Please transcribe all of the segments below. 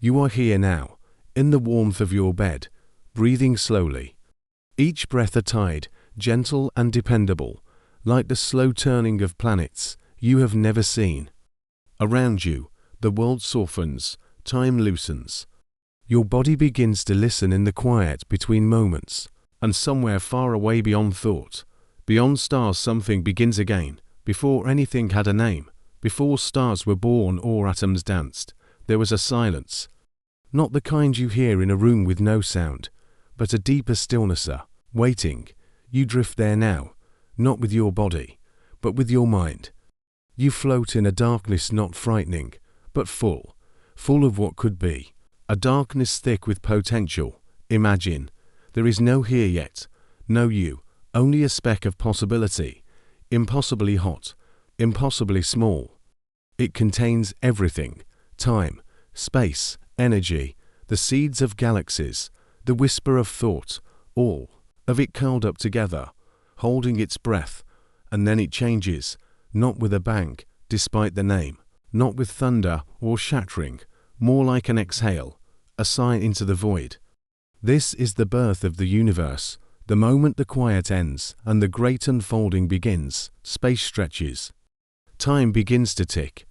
You are here now, in the warmth of your bed, breathing slowly. Each breath a tide, gentle and dependable, like the slow turning of planets you have never seen. Around you, the world softens, time loosens. Your body begins to listen in the quiet between moments, and somewhere far away beyond thought, beyond stars, something begins again. Before anything had a name, before stars were born or atoms danced, there was a silence. Not the kind you hear in a room with no sound, but a deeper stillness, waiting. You drift there now, not with your body, but with your mind. You float in a darkness not frightening, but full of what could be. A darkness thick with potential. Imagine. There is no here yet, no you, only a speck of possibility. Impossibly hot, impossibly small. It contains everything. Time, space, energy, the seeds of galaxies, the whisper of thought, all of it curled up together, holding its breath, and then it changes, not with a bang, despite the name, not with thunder or shattering, more like an exhale, a sigh into the void. This is the birth of the universe, the moment the quiet ends and the great unfolding begins. Space stretches. Time begins to tick.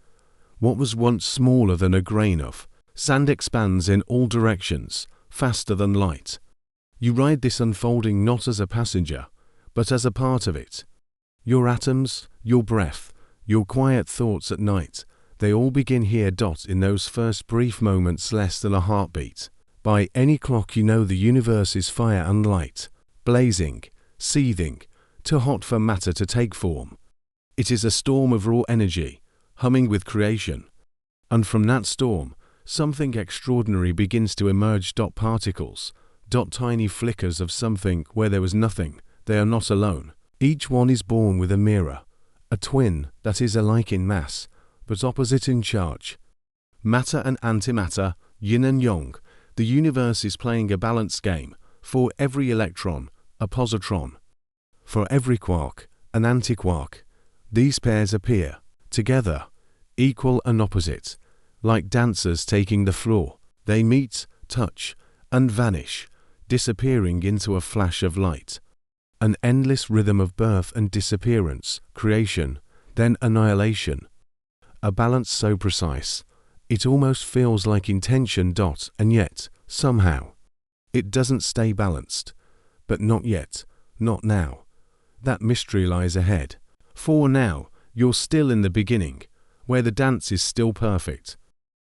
What was once smaller than a grain of sand expands in all directions, faster than light. You ride this unfolding not as a passenger, but as a part of it. Your atoms, your breath, your quiet thoughts at night, they all begin here. In those first brief moments, less than a heartbeat. By any clock you know the universe is fire and light, blazing, seething, too hot for matter to take form. It is a storm of raw energy, humming with creation. And from that storm, something extraordinary begins to emerge. Particles, tiny flickers of something where there was nothing. They are not alone. Each one is born with a mirror, a twin that is alike in mass, but opposite in charge. Matter and antimatter, yin and yang, the universe is playing a balance game. For every electron, a positron. For every quark, an antiquark. These pairs appear, together, equal and opposite, like dancers taking the floor. They meet, touch, and vanish, disappearing into a flash of light. An endless rhythm of birth and disappearance, creation, then annihilation. A balance so precise, it almost feels like intention. And yet, somehow, it doesn't stay balanced. But not yet, not now. That mystery lies ahead. For now, you're still in the beginning, where the dance is still perfect.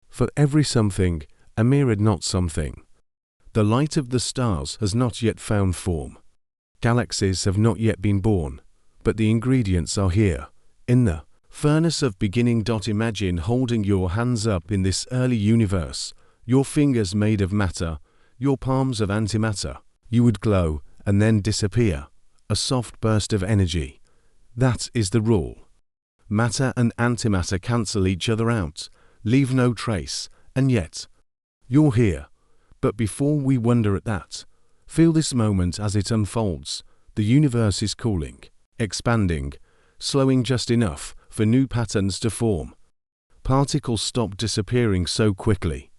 For every something, a mirrored not something. The light of the stars has not yet found form. Galaxies have not yet been born, but the ingredients are here, in the furnace of beginning. Imagine holding your hands up in this early universe, your fingers made of matter, your palms of antimatter. You would glow and then disappear, a soft burst of energy. That is the rule. Matter and antimatter cancel each other out, leave no trace, and yet, you're here. But before we wonder at that, feel this moment as it unfolds. The universe is cooling, expanding, slowing just enough for new patterns to form. Particles stop disappearing so quickly.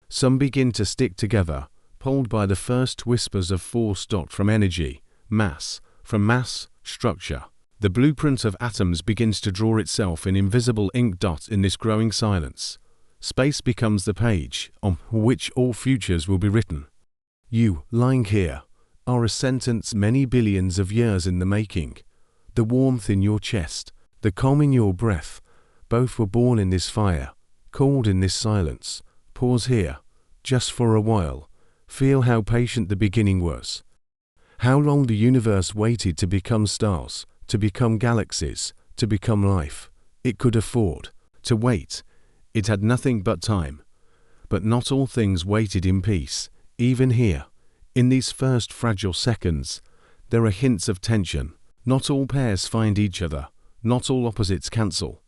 Some begin to stick together, pulled by the first whispers of force. From energy, mass, from mass, structure. The blueprint of atoms begins to draw itself in invisible ink. In this growing silence, space becomes the page on which all futures will be written. You, lying here, are a sentence many billions of years in the making. The warmth in your chest, the calm in your breath, both were born in this fire, cooled in this silence. Pause here, just for a while. Feel how patient the beginning was. How long the universe waited to become stars, to become galaxies, to become life. It could afford to wait. It had nothing but time. But not all things waited in peace. Even here, in these first fragile seconds, there are hints of tension. Not all pairs find each other. Not all opposites cancel.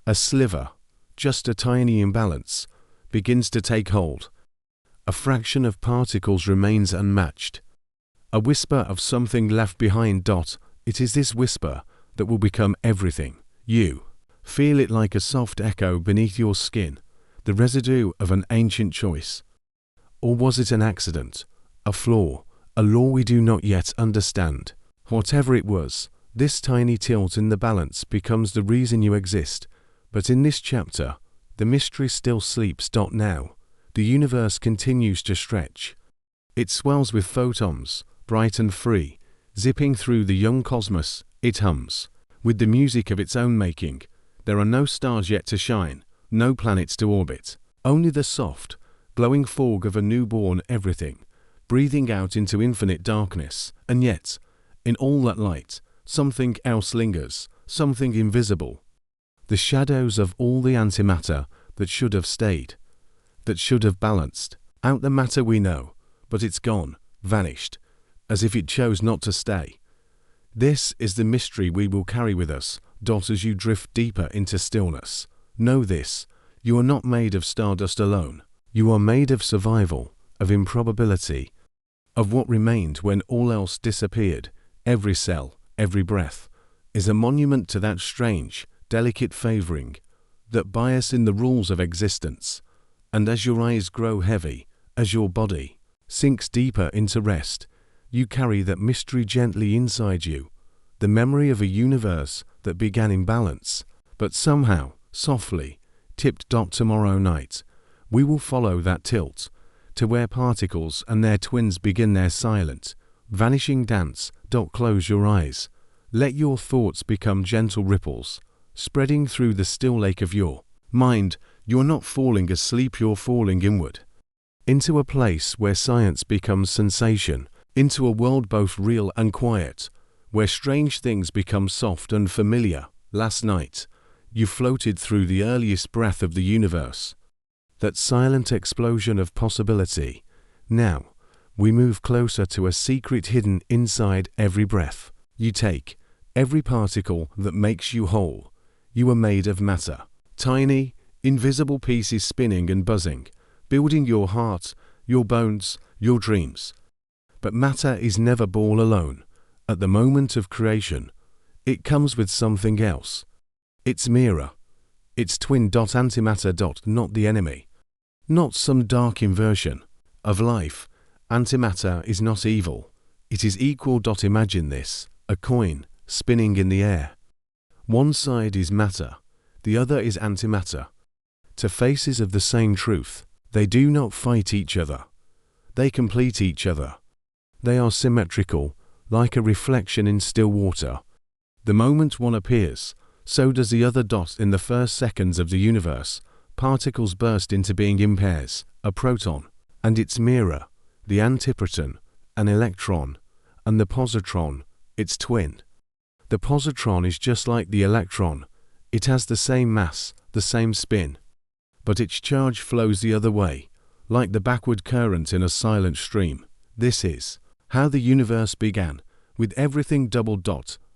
A sliver, just a tiny imbalance, begins to take hold. A fraction of particles remains unmatched. A whisper of something left behind. It is this whisper that will become everything. You feel it like a soft echo beneath your skin, the residue of an ancient choice? Or was it an accident, a flaw, a law we do not yet understand? Whatever it was, this tiny tilt in the balance becomes the reason you exist. But in this chapter, the mystery still sleeps. Now, the universe continues to stretch. It swells with photons, bright and free, zipping through the young cosmos. It hums, with the music of its own making. There are no stars yet to shine, no planets to orbit, only the soft, glowing fog of a newborn everything, breathing out into infinite darkness. And yet, in all that light, something else lingers, something invisible. The shadows of all the antimatter that should have stayed, that should have balanced out the matter we know, but it's gone, vanished, as if it chose not to stay. This is the mystery we will carry with us, as you drift deeper into stillness. Know this, you are not made of stardust alone. You are made of survival, of improbability, of what remained when all else disappeared. Every cell, every breath, is a monument to that strange, delicate favoring, that bias in the rules of existence. And as your eyes grow heavy, as your body sinks deeper into rest, you carry that mystery gently inside you, the memory of a universe that began in balance, but somehow, softly, tipped. Tomorrow night, we will follow that tilt, to where particles and their twins begin their silent, vanishing dance. Close your eyes. Let your thoughts become gentle ripples, spreading through the still lake of your mind. You're not falling asleep, you're falling inward, into a place where science becomes sensation, into a world both real and quiet, where strange things become soft and familiar. Last night, you floated through the earliest breath of the universe, that silent explosion of possibility. Now, we move closer to a secret hidden inside every breath you take, every particle that makes you whole. You are made of matter, tiny, invisible pieces spinning and buzzing, building your heart, your bones, your dreams. But matter is never born alone. At the moment of creation, it comes with something else. Its mirror, its twin. Antimatter. Not the enemy, not some dark inversion of life. Antimatter is not evil. It is equal. Imagine this, a coin spinning in the air. One side is matter, the other is antimatter. Two faces of the same truth. They do not fight each other. They complete each other. They are symmetrical, like a reflection in still water. The moment one appears, so does the other. In the first seconds of the universe, particles burst into being in pairs, a proton and its mirror, the antiproton, an electron, and the positron, its twin. The positron is just like the electron. It has the same mass, the same spin, but its charge flows the other way, like the backward current in a silent stream. This is how the universe began, with everything double.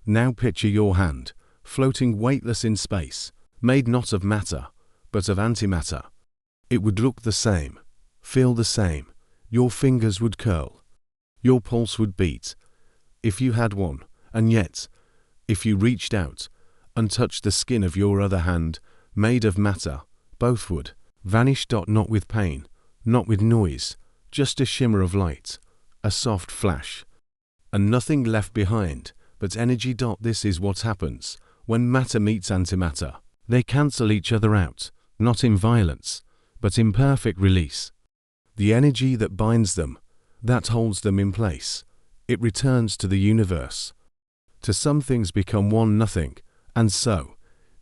Now picture your hand, floating weightless in space, made not of matter, but of antimatter. It would look the same, feel the same. Your fingers would curl, your pulse would beat, if you had one, and yet, if you reached out and touched the skin of your other hand, made of matter, both would vanish. Not with pain, not with noise, just a shimmer of light, a soft flash, and nothing left behind but energy. This is what happens when matter meets antimatter. They cancel each other out, not in violence, but in perfect release. The energy that binds them, that holds them in place, it returns to the universe. To some things become one nothing, and so,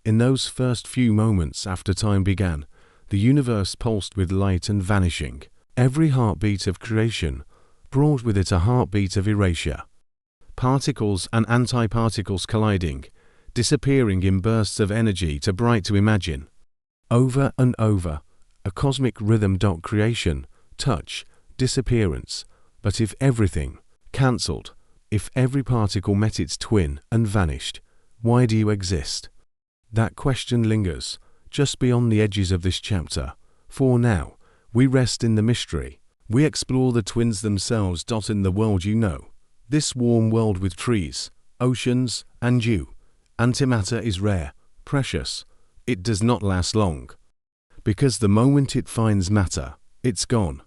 in those first few moments after time began, the universe pulsed with light and vanishing. Every heartbeat of creation brought with it a heartbeat of erasure. Particles and antiparticles colliding, disappearing in bursts of energy too bright to imagine. Over and over, a cosmic rhythm. Creation, touch, disappearance. But if everything cancelled, if every particle met its twin and vanished, why do you exist? That question lingers just beyond the edges of this chapter. For now, we rest in the mystery. We explore the twins themselves. In the world you know, this warm world with trees, oceans, and you, antimatter is rare, precious. It does not last long. because the moment it finds matter, it's gone.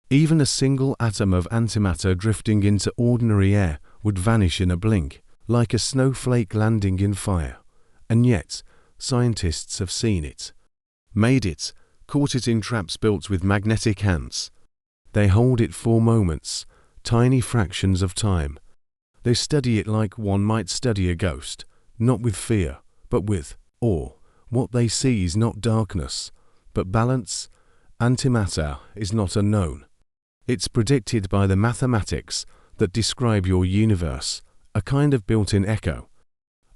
Even a single atom of antimatter drifting into ordinary air would vanish in a blink, like a snowflake landing in fire. And yet, scientists have seen it, made it, caught it in traps built with magnetic hands. They hold it for moments, tiny fractions of time. They study it like one might study a ghost, not with fear, but with awe. What they see is not darkness, but balance. Antimatter is not unknown. It's predicted by the mathematics that describe your universe, a kind of built-in echo,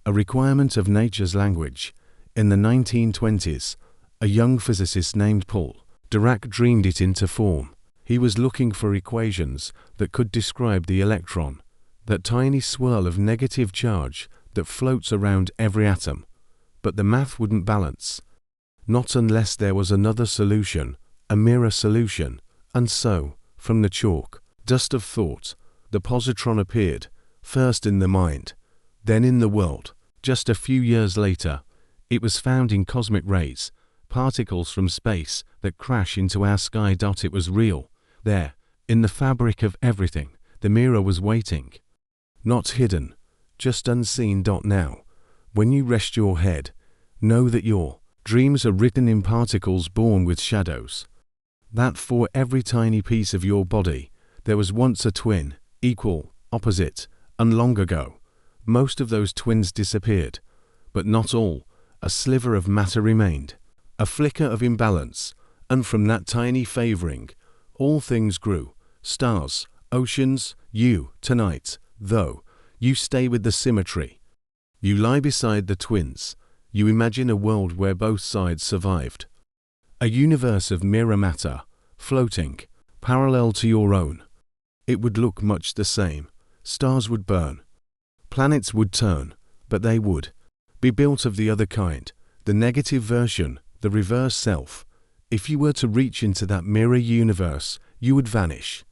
a requirement of nature's language. In the 1920s, a young physicist named Paul Dirac dreamed it into form. He was looking for equations that could describe the electron, that tiny swirl of negative charge that floats around every atom. But the math wouldn't balance. Not unless there was another solution, a mirror solution. And so, from the chalk, dust of thought, the positron appeared, first in the mind, then in the world. Just a few years later, it was found in cosmic rays, particles from space that crash into our sky. It was real. There, in the fabric of everything, the mirror was waiting. Not hidden, just unseen. Now, when you rest your head, know that your dreams are written in particles born with shadows. That for every tiny piece of your body, there was once a twin, equal, opposite, and long ago. Most of those twins disappeared, but not all. A sliver of matter remained, a flicker of imbalance, and from that tiny favoring, all things grew, stars, oceans. You, tonight, though, you stay with the symmetry. You lie beside the twins. You imagine a world where both sides survived. A universe of mirror matter, floating, parallel to your own. It would look much the same. Stars would burn. Planets would turn, but they would be built of the other kind, the negative version, the reverse self. If you were to reach into that mirror universe, you would vanish.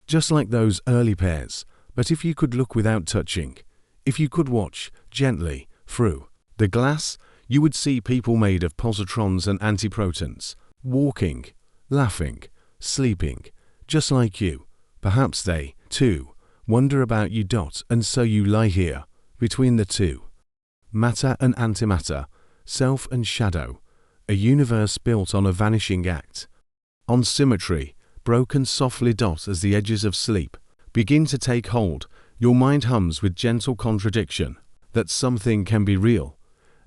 Just like those early pairs, but if you could look without touching, if you could watch gently through the glass, you would see people made of positrons and antiprotons, walking, laughing, sleeping, just like you. Perhaps they, too, wonder about you. And so you lie here, between the two. Matter and antimatter, self and shadow, a universe built on a vanishing act. On symmetry, broken softly. As the edges of sleep begin to take hold, your mind hums with gentle contradiction, that something can be real,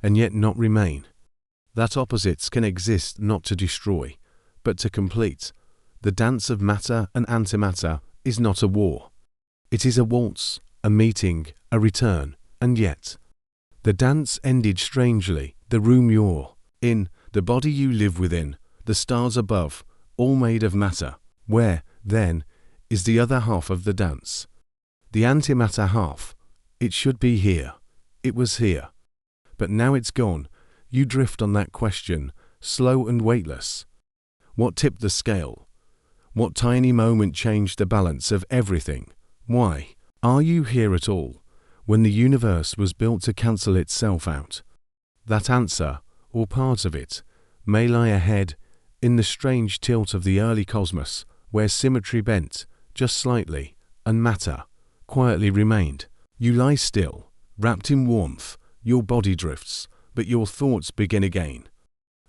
and yet not remain. That opposites can exist not to destroy, but to complete. The dance of matter and antimatter is not a war. It is a waltz, a meeting, a return, and yet the dance ended strangely. The room you're in, the body you live within, the stars above, all made of matter. Where, then, is the other half of the dance? The antimatter half. It should be here. It was here. But now it's gone. You drift on that question, slow and weightless. What tipped the scale? What tiny moment changed the balance of everything? Why are you here at all, when the universe was built to cancel itself out? That answer, or part of it, may lie ahead, in the strange tilt of the early cosmos, where symmetry bent, just slightly, and matter quietly remained. You lie still, wrapped in warmth. Your body drifts, but your thoughts begin again.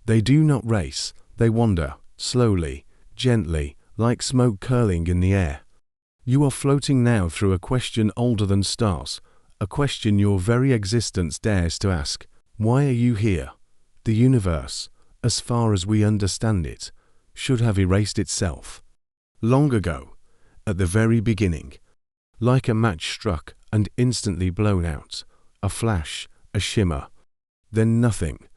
They do not race, they wander, slowly, gently, like smoke curling in the air. You are floating now through a question older than stars, a question your very existence dares to ask. Why are you here? The universe, as far as we understand it, should have erased itself long ago, at the very beginning. Like a match struck and instantly blown out, a flash, a shimmer, then nothing.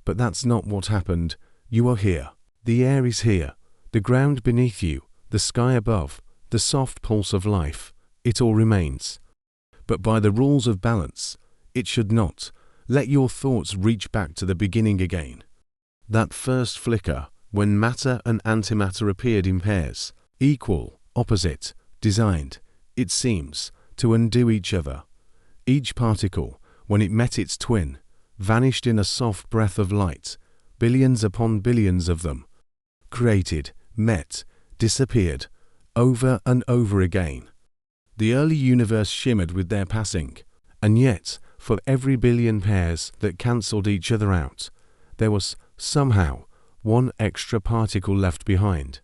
But that's not what happened. You are here. The air is here, the ground beneath you, the sky above, the soft pulse of life. It all remains. But by the rules of balance, it should not. Let your thoughts reach back to the beginning again. That first flicker, when matter and antimatter appeared in pairs, equal, opposite, designed, it seems, to undo each other. Each particle, when it met its twin, vanished in a soft breath of light, billions upon billions of them. Created, met, disappeared, over and over again. The early universe shimmered with their passing, and yet, for every billion pairs that cancelled each other out, there was, somehow, one extra particle left behind.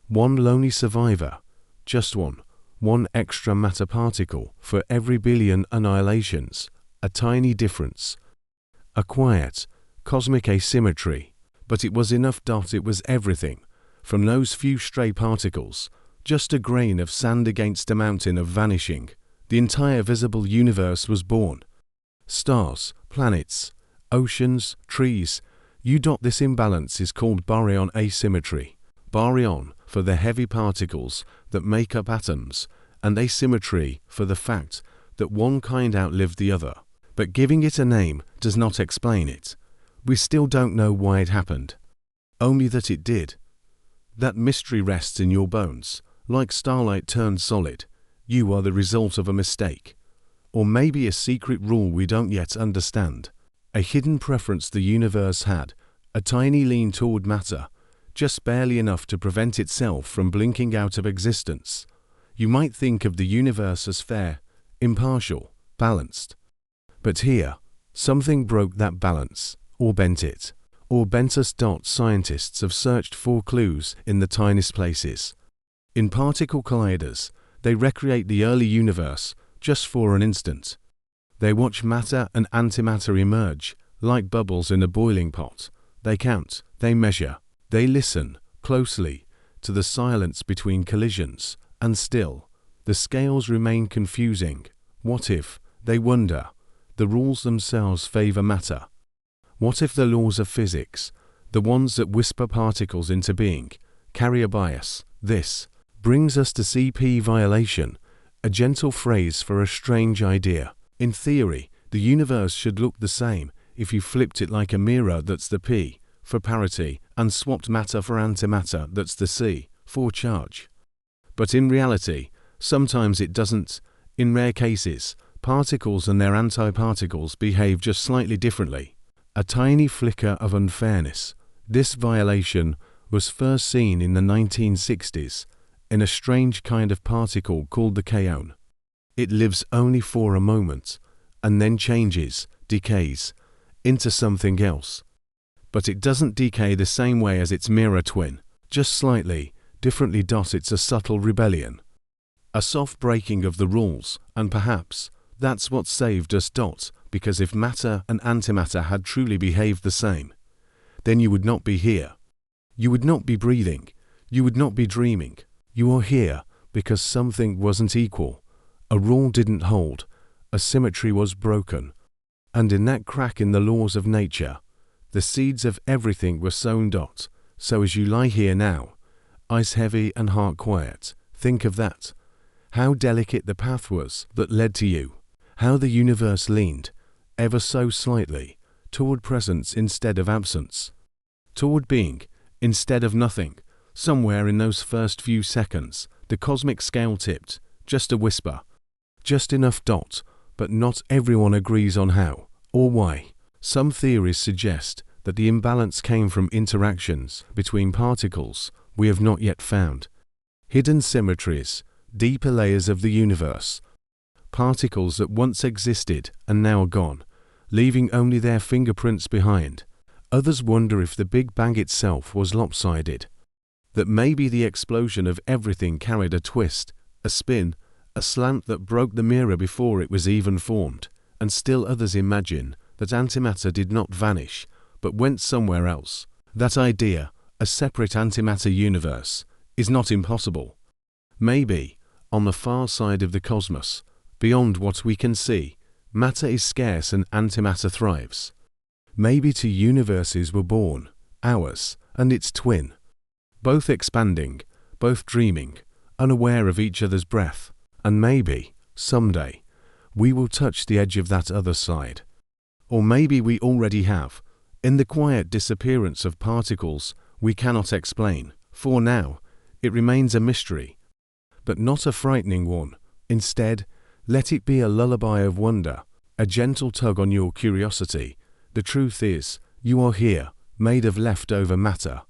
One lonely survivor, just one extra matter particle for every billion annihilations, a tiny difference. A quiet, cosmic asymmetry, but it was enough. It was everything, from those few stray particles, just a grain of sand against a mountain of vanishing. The entire visible universe was born. Stars, planets, oceans, trees. This imbalance is called baryon asymmetry. Baryon for the heavy particles that make up atoms, and asymmetry for the fact that one kind outlived the other. But giving it a name does not explain it. We still don't know why it happened. Only that it did. That mystery rests in your bones, like starlight turned solid. You are the result of a mistake. Or maybe a secret rule we don't yet understand. A hidden preference the universe had, a tiny lean toward matter, just barely enough to prevent itself from blinking out of existence. You might think of the universe as fair, impartial, balanced. But here, something broke that balance, or bent it, or bent us. Scientists have searched for clues in the tiniest places. In particle colliders, they recreate the early universe just for an instant. They watch matter and antimatter emerge, like bubbles in a boiling pot. They count, they measure, they listen, closely, to the silence between collisions, and still, the scales remain confusing. What if, they wonder, the rules themselves favor matter? What if the laws of physics, the ones that whisper particles into being, carry a bias? This brings us to CP violation, a gentle phrase for a strange idea. In theory, the universe should look the same if you flipped it like a mirror. That's the P for parity, and swapped matter for antimatter. That's the C for charge. But in reality, sometimes it doesn't. In rare cases, particles and their antiparticles behave just slightly differently. A tiny flicker of unfairness. This violation was first seen in the 1960s in a strange kind of particle called the kaon. It lives only for a moment, and then changes, decays, into something else. But it doesn't decay the same way as its mirror twin, just slightly, differently. It's a subtle rebellion. A soft breaking of the rules, and perhaps that's what saved us. Because if matter and antimatter had truly behaved the same, then you would not be here. You would not be breathing. You would not be dreaming. You are here because something wasn't equal. A rule didn't hold. A symmetry was broken. And in that crack in the laws of nature, the seeds of everything were sown. So as you lie here now, eyes heavy and heart quiet, think of that. How delicate the path was that led to you. How the universe leaned, ever so slightly, toward presence instead of absence. Toward being, instead of nothing. Somewhere in those first few seconds, the cosmic scale tipped, just a whisper. Just enough. But not everyone agrees on how, or why. Some theories suggest that the imbalance came from interactions between particles we have not yet found. Hidden symmetries, deeper layers of the universe. Particles that once existed and now are gone, leaving only their fingerprints behind. Others wonder if the Big Bang itself was lopsided. That maybe the explosion of everything carried a twist, a spin, a slant that broke the mirror before it was even formed. And still others imagine that antimatter did not vanish, but went somewhere else. That idea, a separate antimatter universe, is not impossible. Maybe, on the far side of the cosmos, beyond what we can see, matter is scarce and antimatter thrives. Maybe two universes were born, ours and its twin, both expanding, both dreaming, unaware of each other's breath, and maybe, someday, we will touch the edge of that other side. Or maybe we already have, in the quiet disappearance of particles we cannot explain. For now, it remains a mystery, but not a frightening one. Instead, let it be a lullaby of wonder, a gentle tug on your curiosity. The truth is, you are here, made of leftover matter.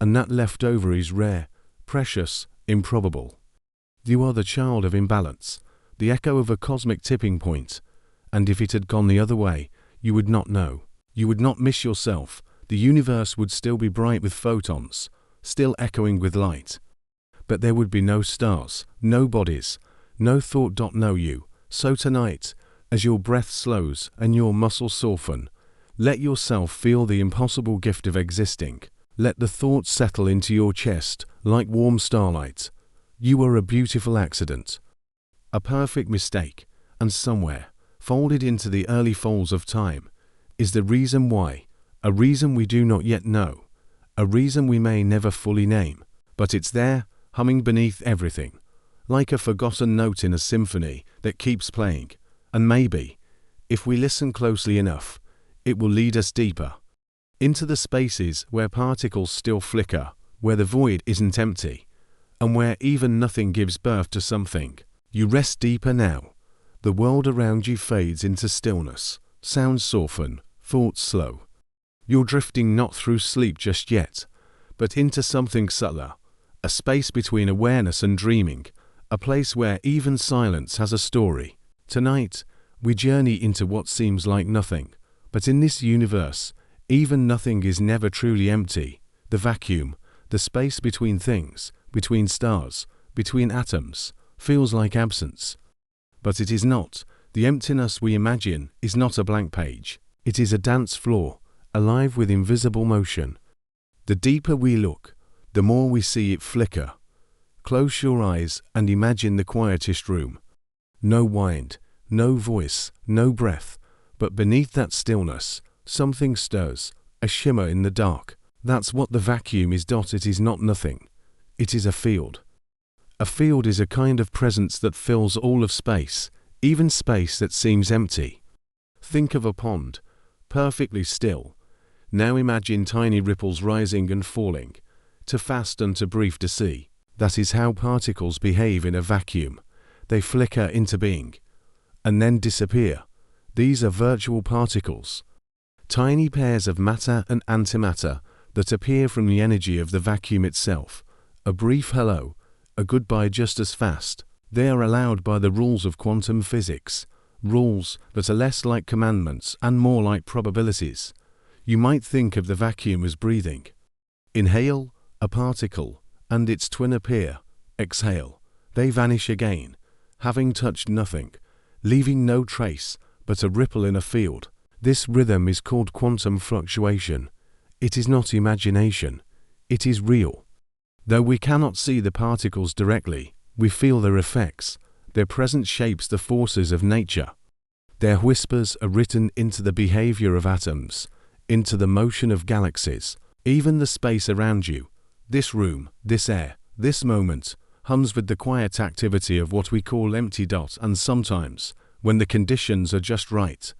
And that leftover is rare, precious, improbable. You are the child of imbalance, the echo of a cosmic tipping point, and if it had gone the other way, you would not know. You would not miss yourself. The universe would still be bright with photons, still echoing with light. But there would be no stars, no bodies, no thought. No you. So tonight, as your breath slows and your muscles soften, let yourself feel the impossible gift of existing. Let the thoughts settle into your chest like warm starlight. You are a beautiful accident, a perfect mistake, and somewhere, folded into the early folds of time, is the reason why, a reason we do not yet know, a reason we may never fully name, but it's there, humming beneath everything, like a forgotten note in a symphony that keeps playing, and maybe, if we listen closely enough, it will lead us deeper, into the spaces where particles still flicker, where the void isn't empty, and where even nothing gives birth to something. You rest deeper now. The world around you fades into stillness, sounds soften, thoughts slow. You're drifting not through sleep just yet, but into something subtler, a space between awareness and dreaming, a place where even silence has a story. Tonight, we journey into what seems like nothing, but in this universe, even nothing is never truly empty. The vacuum, the space between things, between stars, between atoms, feels like absence. But it is not. The emptiness we imagine is not a blank page. It is a dance floor, alive with invisible motion. The deeper we look, the more we see it flicker. Close your eyes and imagine the quietest room. No wind, no voice, no breath, but beneath that stillness, something stirs, a shimmer in the dark. That's what the vacuum is. It is not nothing. It is a field. A field is a kind of presence that fills all of space, even space that seems empty. Think of a pond, perfectly still. Now imagine tiny ripples rising and falling, too fast and too brief to see. That is how particles behave in a vacuum. They flicker into being, and then disappear. These are virtual particles, tiny pairs of matter and antimatter that appear from the energy of the vacuum itself. A brief hello, a goodbye just as fast. They are allowed by the rules of quantum physics, rules that are less like commandments and more like probabilities. You might think of the vacuum as breathing. Inhale, a particle, and its twin appear. Exhale, they vanish again, having touched nothing, leaving no trace but a ripple in a field. This rhythm is called quantum fluctuation. It is not imagination. It is real. Though we cannot see the particles directly, we feel their effects. Their presence shapes the forces of nature. Their whispers are written into the behavior of atoms, into the motion of galaxies, even the space around you. This room, this air, this moment, hums with the quiet activity of what we call empty. And sometimes, when the conditions are just right,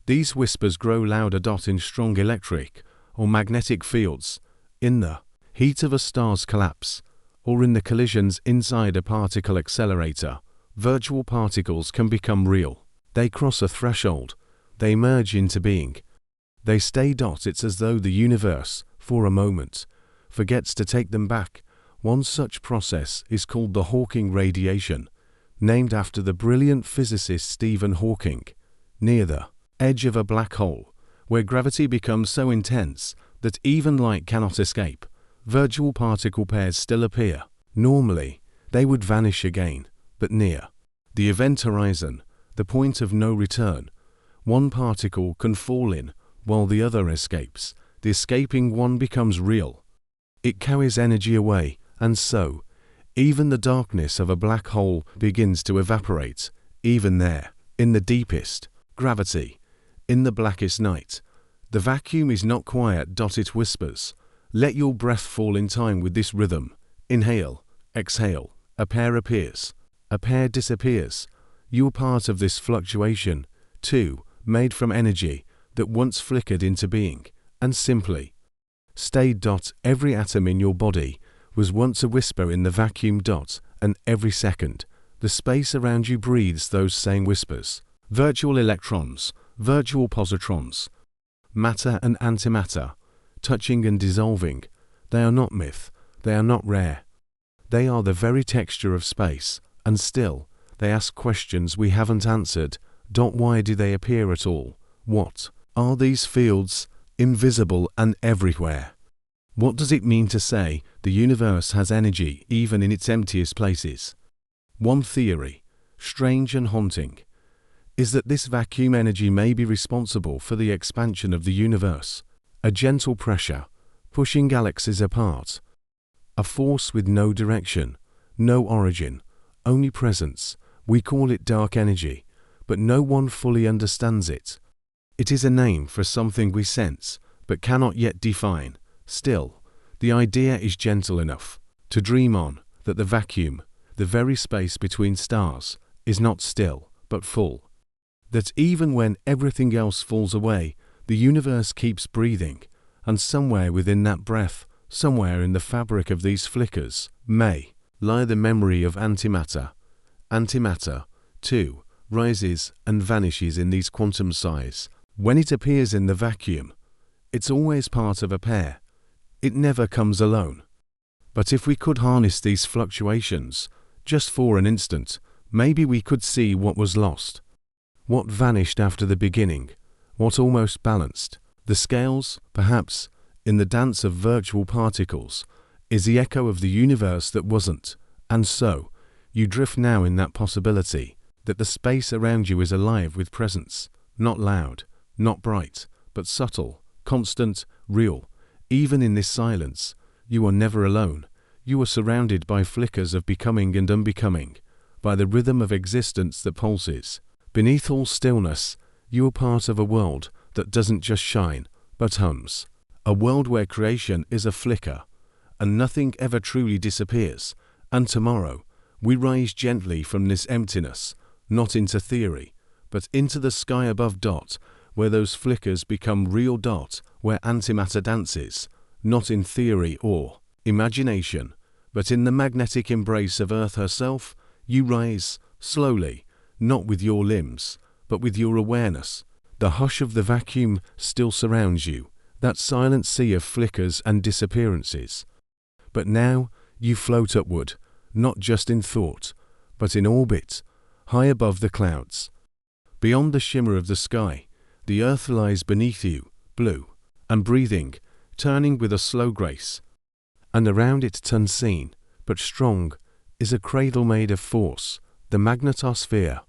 these whispers grow louder. In strong electric or magnetic fields, in the heat of a star's collapse, or in the collisions inside a particle accelerator, virtual particles can become real. They cross a threshold. They merge into being. They stay. It's as though the universe, for a moment, forgets to take them back. One such process is called the Hawking radiation, named after the brilliant physicist Stephen Hawking. Near the edge of a black hole, where gravity becomes so intense that even light cannot escape, virtual particle pairs still appear. Normally, they would vanish again, but near the event horizon, the point of no return, one particle can fall in while the other escapes. The escaping one becomes real. It carries energy away, and so, even the darkness of a black hole begins to evaporate. Even there, in the deepest gravity, in the blackest night, the vacuum is not quiet. It whispers. Let your breath fall in time with this rhythm. Inhale, exhale, a pair appears, a pair disappears. You are part of this fluctuation, too, made from energy that once flickered into being, and simply stayed. Every atom in your body was once a whisper in the vacuum. And every second, the space around you breathes those same whispers. Virtual electrons, virtual positrons, matter and antimatter, touching and dissolving. They are not myth, they are not rare. They are the very texture of space, and still, they ask questions we haven't answered. Why do they appear at all? What are these fields, invisible and everywhere? What does it mean to say the universe has energy even in its emptiest places? One theory, strange and haunting, is that this vacuum energy may be responsible for the expansion of the universe, a gentle pressure, pushing galaxies apart, a force with no direction, no origin, only presence. We call it dark energy, but no one fully understands it. It is a name for something we sense, but cannot yet define. Still, the idea is gentle enough to dream on, that the vacuum, the very space between stars, is not still, but full. That even when everything else falls away, the universe keeps breathing, and somewhere within that breath, somewhere in the fabric of these flickers, may lie the memory of antimatter. Antimatter, too, rises and vanishes in these quantum size. When it appears in the vacuum, it's always part of a pair. It never comes alone. But if we could harness these fluctuations, just for an instant, maybe we could see what was lost. What vanished after the beginning, what almost balanced. The scales, perhaps, in the dance of virtual particles, is the echo of the universe that wasn't. And so, you drift now in that possibility, that the space around you is alive with presence, not loud, not bright, but subtle, constant, real. Even in this silence, you are never alone. You are surrounded by flickers of becoming and unbecoming, by the rhythm of existence that pulses. Beneath all stillness, you are part of a world that doesn't just shine, but hums. A world where creation is a flicker, and nothing ever truly disappears. And tomorrow, we rise gently from this emptiness, not into theory, but into the sky above. Where those flickers become real. Where antimatter dances, not in theory or imagination, but in the magnetic embrace of Earth herself. You rise, slowly, not with your limbs, but with your awareness. The hush of the vacuum still surrounds you, that silent sea of flickers and disappearances. But now you float upward, not just in thought, but in orbit, high above the clouds. Beyond the shimmer of the sky, the Earth lies beneath you, blue and breathing, turning with a slow grace. And around it, unseen, but strong, is a cradle made of force, the magnetosphere.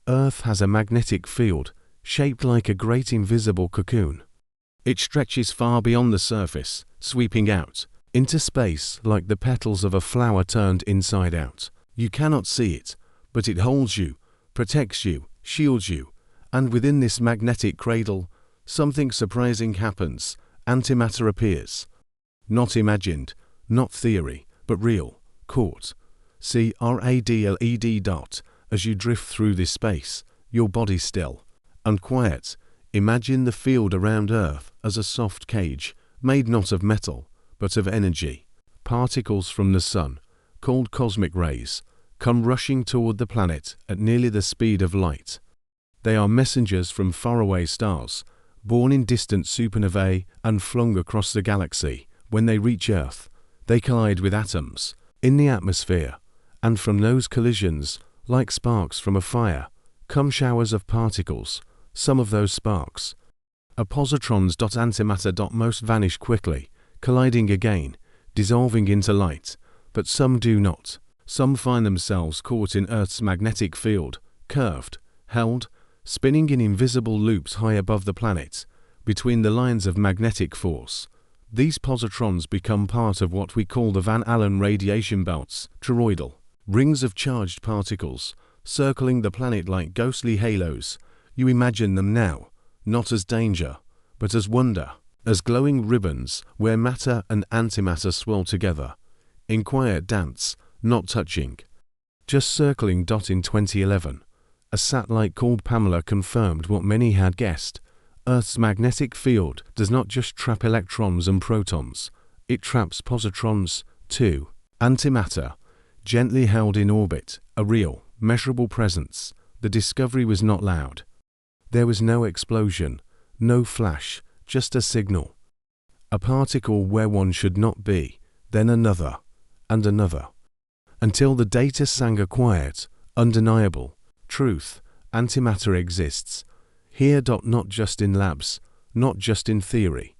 Earth has a magnetic field, shaped like a great invisible cocoon. It stretches far beyond the surface, sweeping out into space like the petals of a flower turned inside out. You cannot see it, but it holds you, protects you, shields you. And within this magnetic cradle, something surprising happens. Antimatter appears. Not imagined, not theory, but real, caught. CRADLED. As you drift through this space, your body still and quiet. Imagine the field around Earth as a soft cage, made not of metal, but of energy. Particles from the sun, called cosmic rays, come rushing toward the planet at nearly the speed of light. They are messengers from faraway stars, born in distant supernovae and flung across the galaxy. When they reach Earth, they collide with atoms in the atmosphere, and from those collisions, like sparks from a fire, come showers of particles. Some of those sparks are positrons. Antimatter. Most vanish quickly, colliding again, dissolving into light, but some do not. Some find themselves caught in Earth's magnetic field, curved, held, spinning in invisible loops high above the planet, between the lines of magnetic force. These positrons become part of what we call the Van Allen radiation belts, toroidal rings of charged particles, circling the planet like ghostly halos. You imagine them now, not as danger, but as wonder, as glowing ribbons where matter and antimatter swirl together, in quiet dance, not touching, just circling. In 2011, a satellite called Pamela confirmed what many had guessed. Earth's magnetic field does not just trap electrons and protons, it traps positrons, too. Antimatter, gently held in orbit, a real, measurable presence. The discovery was not loud. There was no explosion, no flash, just a signal. a particle where one should not be, then another, and another, until the data sang a quiet, undeniable truth: antimatter exists. Here. Not just in labs, not just in theory,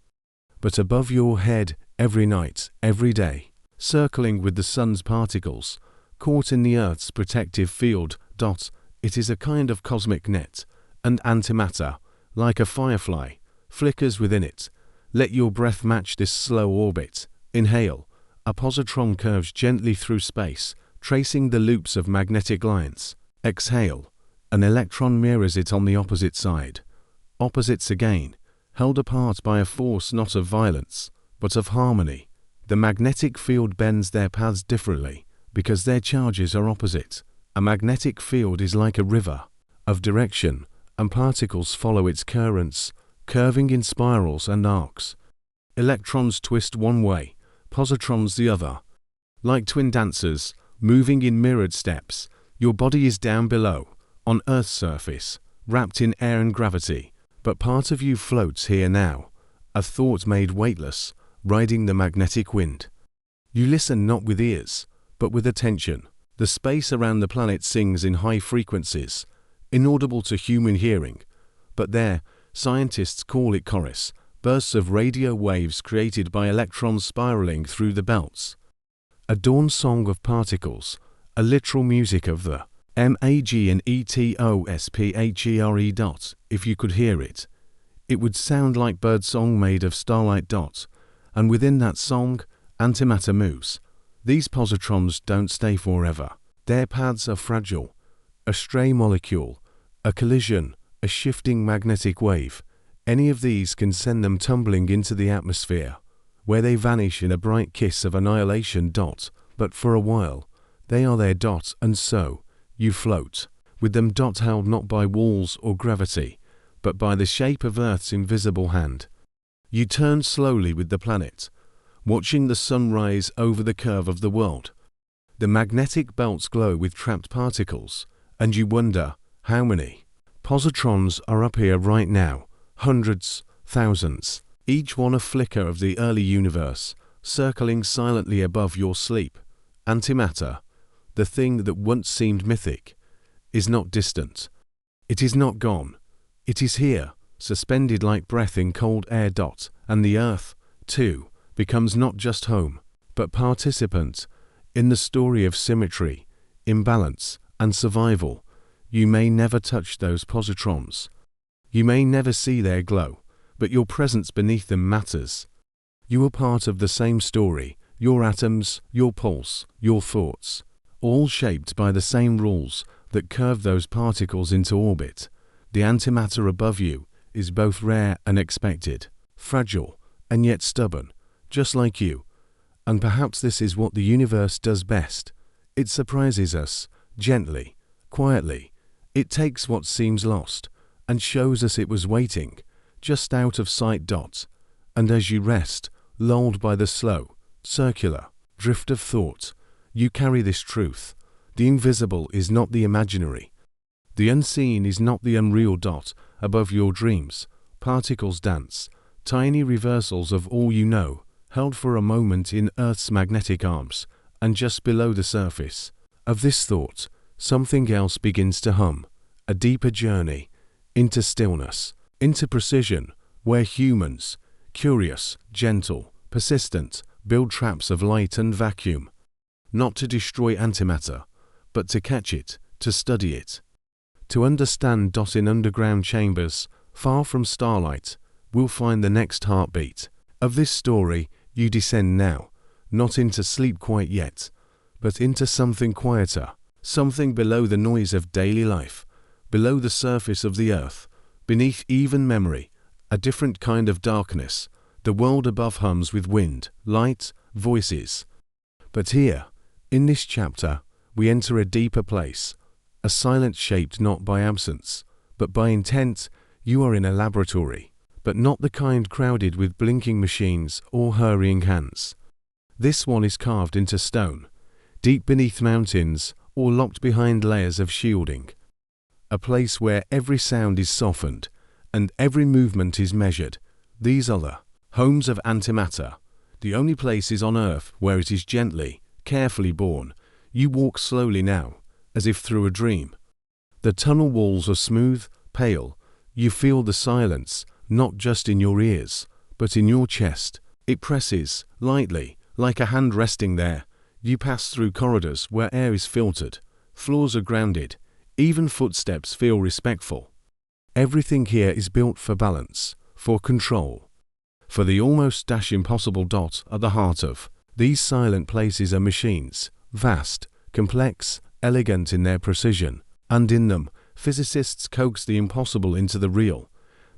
but above your head, every night, every day, circling with the sun's particles, caught in the Earth's protective field. It is a kind of cosmic net, and antimatter, like a firefly, flickers within it. Let your breath match this slow orbit. Inhale. A positron curves gently through space, tracing the loops of magnetic lines. Exhale. An electron mirrors it on the opposite side. Opposites again, held apart by a force not of violence, but of harmony. The magnetic field bends their paths differently, because their charges are opposite. A magnetic field is like a river, of direction, and particles follow its currents, curving in spirals and arcs. Electrons twist one way, positrons the other. Like twin dancers, moving in mirrored steps, your body is down below, on Earth's surface, wrapped in air and gravity, but part of you floats here now, a thought made weightless, riding the magnetic wind. You listen not with ears, but with attention. The space around the planet sings in high frequencies, inaudible to human hearing, but there, scientists call it chorus, bursts of radio waves created by electrons spiraling through the belts. A dawn song of particles, a literal music of the magnetophere. If you could hear it, it would sound like birdsong made of starlight. And within that song, antimatter moves. These positrons don't stay forever. Their paths are fragile. A stray molecule, a collision, a shifting magnetic wave, any of these can send them tumbling into the atmosphere, where they vanish in a bright kiss of annihilation. But for a while, they are there. And so, you float, with them. Held not by walls or gravity, but by the shape of Earth's invisible hand. You turn slowly with the planet, watching the sun rise over the curve of the world. The magnetic belts glow with trapped particles, and you wonder, how many positrons are up here right now? Hundreds, thousands, each one a flicker of the early universe, circling silently above your sleep. Antimatter, the thing that once seemed mythic, is not distant. It is not gone. It is here, suspended like breath in cold air. And the Earth, too, becomes not just home, but participant in the story of symmetry, imbalance, and survival. You may never touch those positrons. You may never see their glow, but your presence beneath them matters. You are part of the same story, your atoms, your pulse, your thoughts, all shaped by the same rules that curve those particles into orbit. The antimatter above you is both rare and expected, fragile and yet stubborn, just like you. And perhaps this is what the universe does best. It surprises us, gently, quietly. It takes what seems lost and shows us it was waiting, just out of sight. And as you rest, lulled by the slow, circular drift of thought, you carry this truth. The invisible is not the imaginary. The unseen is not the unreal. Above your dreams, particles dance, tiny reversals of all you know, held for a moment in Earth's magnetic arms, and just below the surface of this thought, something else begins to hum, a deeper journey, into stillness, into precision, where humans, curious, gentle, persistent, build traps of light and vacuum, not to destroy antimatter, but to catch it, to study it, to understand. In underground chambers, far from starlight, we'll find the next heartbeat of this story. You descend now, not into sleep quite yet, but into something quieter, something below the noise of daily life, below the surface of the Earth, beneath even memory, a different kind of darkness. The world above hums with wind, light, voices. But here, in this chapter, we enter a deeper place, a silence shaped not by absence, but by intent. You are in a laboratory, but not the kind crowded with blinking machines or hurrying hands. This one is carved into stone, deep beneath mountains or locked behind layers of shielding. A place where every sound is softened and every movement is measured. These are the homes of antimatter, the only places on Earth where it is gently, carefully born. You walk slowly now, as if through a dream. The tunnel walls are smooth, pale. You feel the silence, not just in your ears, but in your chest. It presses, lightly, like a hand resting there. You pass through corridors where air is filtered. Floors are grounded. Even footsteps feel respectful. Everything here is built for balance, for control. For the almost impossible dot at the heart of these silent places are machines, vast, complex, elegant in their precision, and in them, physicists coax the impossible into the real.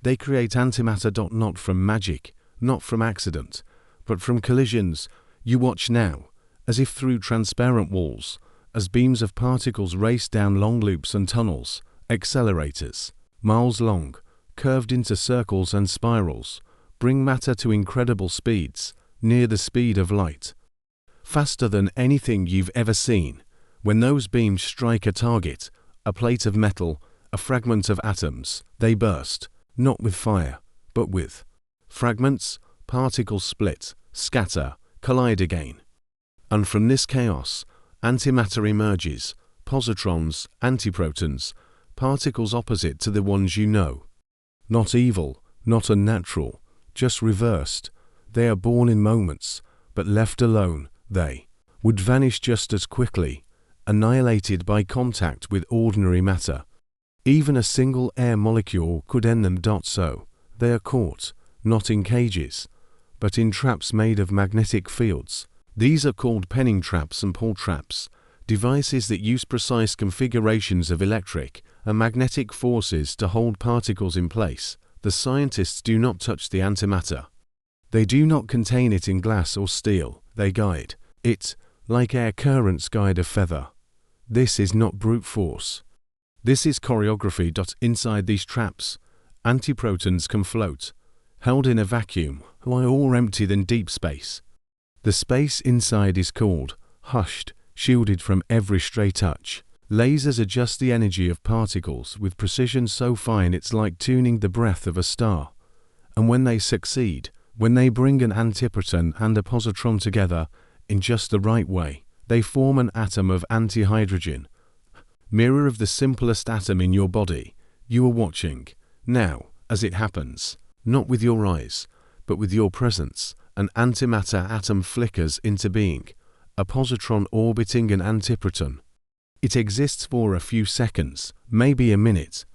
They create antimatter. Not from magic, not from accident, but from collisions. You watch now, as if through transparent walls, as beams of particles race down long loops and tunnels, accelerators, miles long, curved into circles and spirals, bring matter to incredible speeds, near the speed of light. Faster than anything you've ever seen. When those beams strike a target, a plate of metal, a fragment of atoms, they burst, not with fire, but with fragments. Particles split, scatter, collide again. And from this chaos, antimatter emerges, positrons, antiprotons, particles opposite to the ones you know. Not evil, not unnatural, just reversed. They are born in moments, but left alone, they would vanish just as quickly, annihilated by contact with ordinary matter. Even a single air molecule could end them. So, they are caught, not in cages, but in traps made of magnetic fields. These are called penning traps and pull traps, devices that use precise configurations of electric and magnetic forces to hold particles in place. The scientists do not touch the antimatter. They do not contain it in glass or steel. They guide it, like air currents guide a feather. This is not brute force. This is choreography. Inside these traps, antiprotons can float, held in a vacuum, lie all empty in deep space. The space inside is called hushed, shielded from every stray touch. Lasers adjust the energy of particles with precision so fine it's like tuning the breath of a star. And when they succeed, when they bring an antiproton and a positron together in just the right way, they form an atom of antihydrogen. Mirror of the simplest atom in your body. You are watching, now, as it happens, not with your eyes, but with your presence. An antimatter atom flickers into being, a positron orbiting an antiproton. It exists for a few seconds, maybe a minute,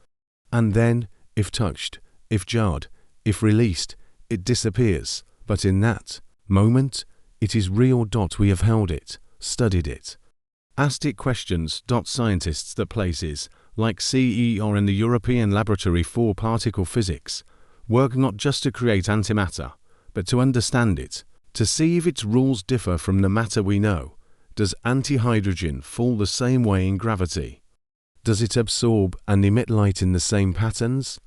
and then, if touched, if jarred, if released, it disappears. But in that moment, it is real. We have held it, studied it, asked it questions. Scientists at places like CER in the European Laboratory for Particle Physics work not just to create antimatter, but to understand it, to see if its rules differ from the matter we know. Does antihydrogen fall the same way in gravity? Does it absorb and emit light in the same patterns?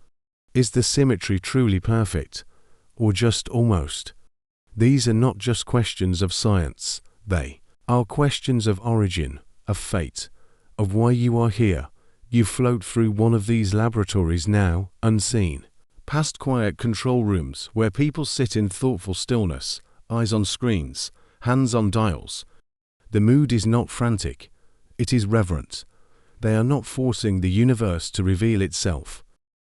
Is the symmetry truly perfect, or just almost? These are not just questions of science, they are questions of origin, of fate, of why you are here. You float through one of these laboratories now, unseen, past quiet control rooms where people sit in thoughtful stillness, eyes on screens, hands on dials. The mood is not frantic, it is reverent. They are not forcing the universe to reveal itself.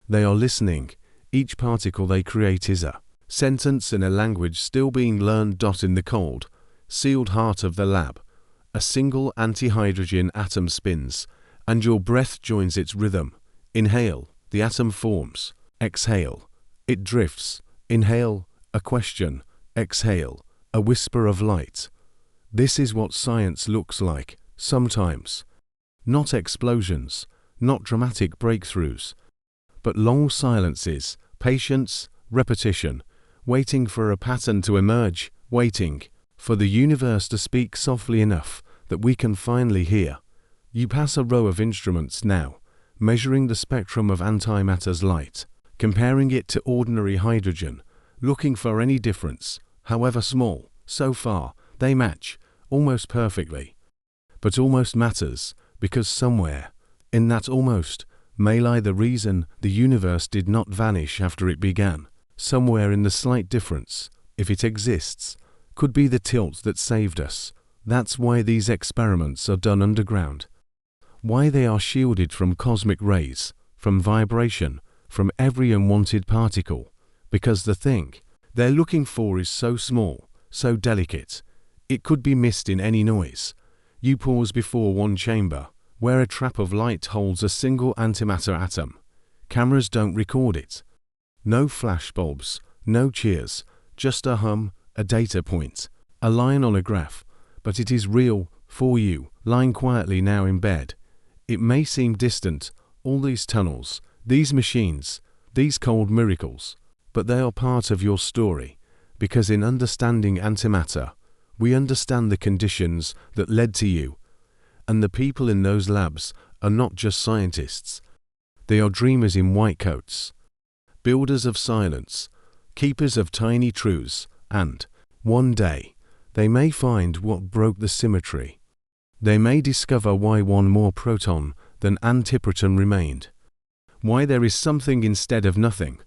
They are listening. Each particle they create is a sentence in a language still being learned. In the cold, sealed heart of the lab, a single antihydrogen atom spins, and your breath joins its rhythm. Inhale, the atom forms. Exhale, it drifts. Inhale, a question. Exhale, a whisper of light. This is what science looks like, sometimes. Not explosions, not dramatic breakthroughs, but long silences, patience, repetition, waiting for a pattern to emerge, waiting for the universe to speak softly enough that we can finally hear. You pass a row of instruments now, measuring the spectrum of antimatter's light, comparing it to ordinary hydrogen, looking for any difference, however small. So far, they match, almost perfectly. But almost matters, because somewhere, in that almost, may lie the reason the universe did not vanish after it began. Somewhere in the slight difference, if it exists, could be the tilt that saved us. That's why these experiments are done underground. Why they are shielded from cosmic rays, from vibration, from every unwanted particle. Because the thing they're looking for is so small, so delicate, it could be missed in any noise. You pause before one chamber, where a trap of light holds a single antimatter atom. Cameras don't record it. No flash bulbs, no cheers, just a hum, a data point, a line on a graph, but it is real, for you, lying quietly now in bed. It may seem distant, all these tunnels, these machines, these cold miracles, but they are part of your story, because in understanding antimatter, we understand the conditions that led to you, and the people in those labs are not just scientists. They are dreamers in white coats, builders of silence, keepers of tiny truths, and, one day, they may find what broke the symmetry. They may discover why one more proton than antiproton remained, why there is something instead of nothing,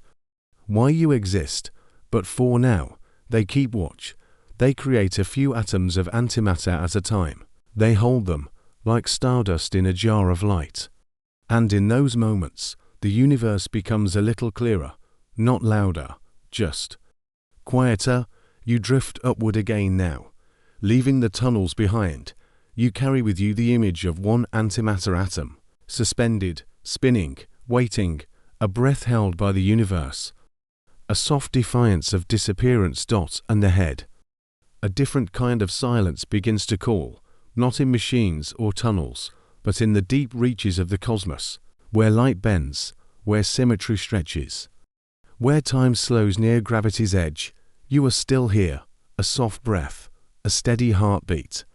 why you exist, but for now, they keep watch. They create a few atoms of antimatter at a time. They hold them, like stardust in a jar of light. And in those moments, the universe becomes a little clearer, not louder, just quieter. You drift upward again now, leaving the tunnels behind. You carry with you the image of one antimatter atom, suspended, spinning, waiting, a breath held by the universe. A soft defiance of disappearance dot and the head. A different kind of silence begins to call, not in machines or tunnels, but in the deep reaches of the cosmos, where light bends, where symmetry stretches, where time slows near gravity's edge. You are still here, a soft breath, a steady heartbeat,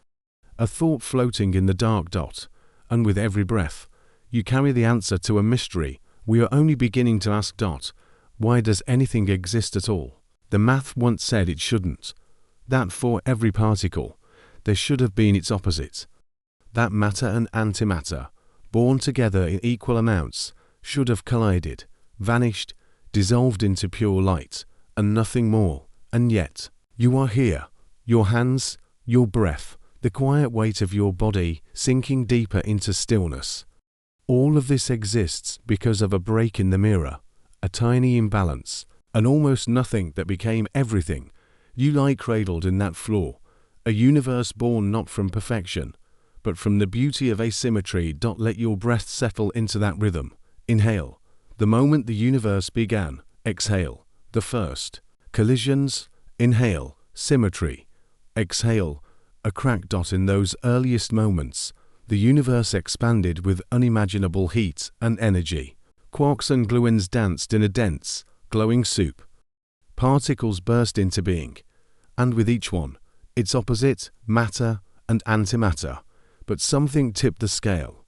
a thought floating in the dark dot, and with every breath, you carry the answer to a mystery we are only beginning to ask. Why does anything exist at all? The math once said it shouldn't. That for every particle, there should have been its opposite. That matter and antimatter, born together in equal amounts, should have collided, vanished, dissolved into pure light, and nothing more. And yet, you are here, your hands, your breath, the quiet weight of your body sinking deeper into stillness. All of this exists because of a break in the mirror, a tiny imbalance, an almost nothing that became everything. You lie cradled in that floor, a universe born not from perfection, but from the beauty of asymmetry. Let your breath settle into that rhythm. Inhale, the moment the universe began. Exhale, the first collisions. Inhale, symmetry. Exhale, a cracked dot. In those earliest moments, the universe expanded with unimaginable heat and energy. Quarks and gluons danced in a dense, glowing soup. Particles burst into being, and with each one, its opposite, matter and antimatter. But something tipped the scale.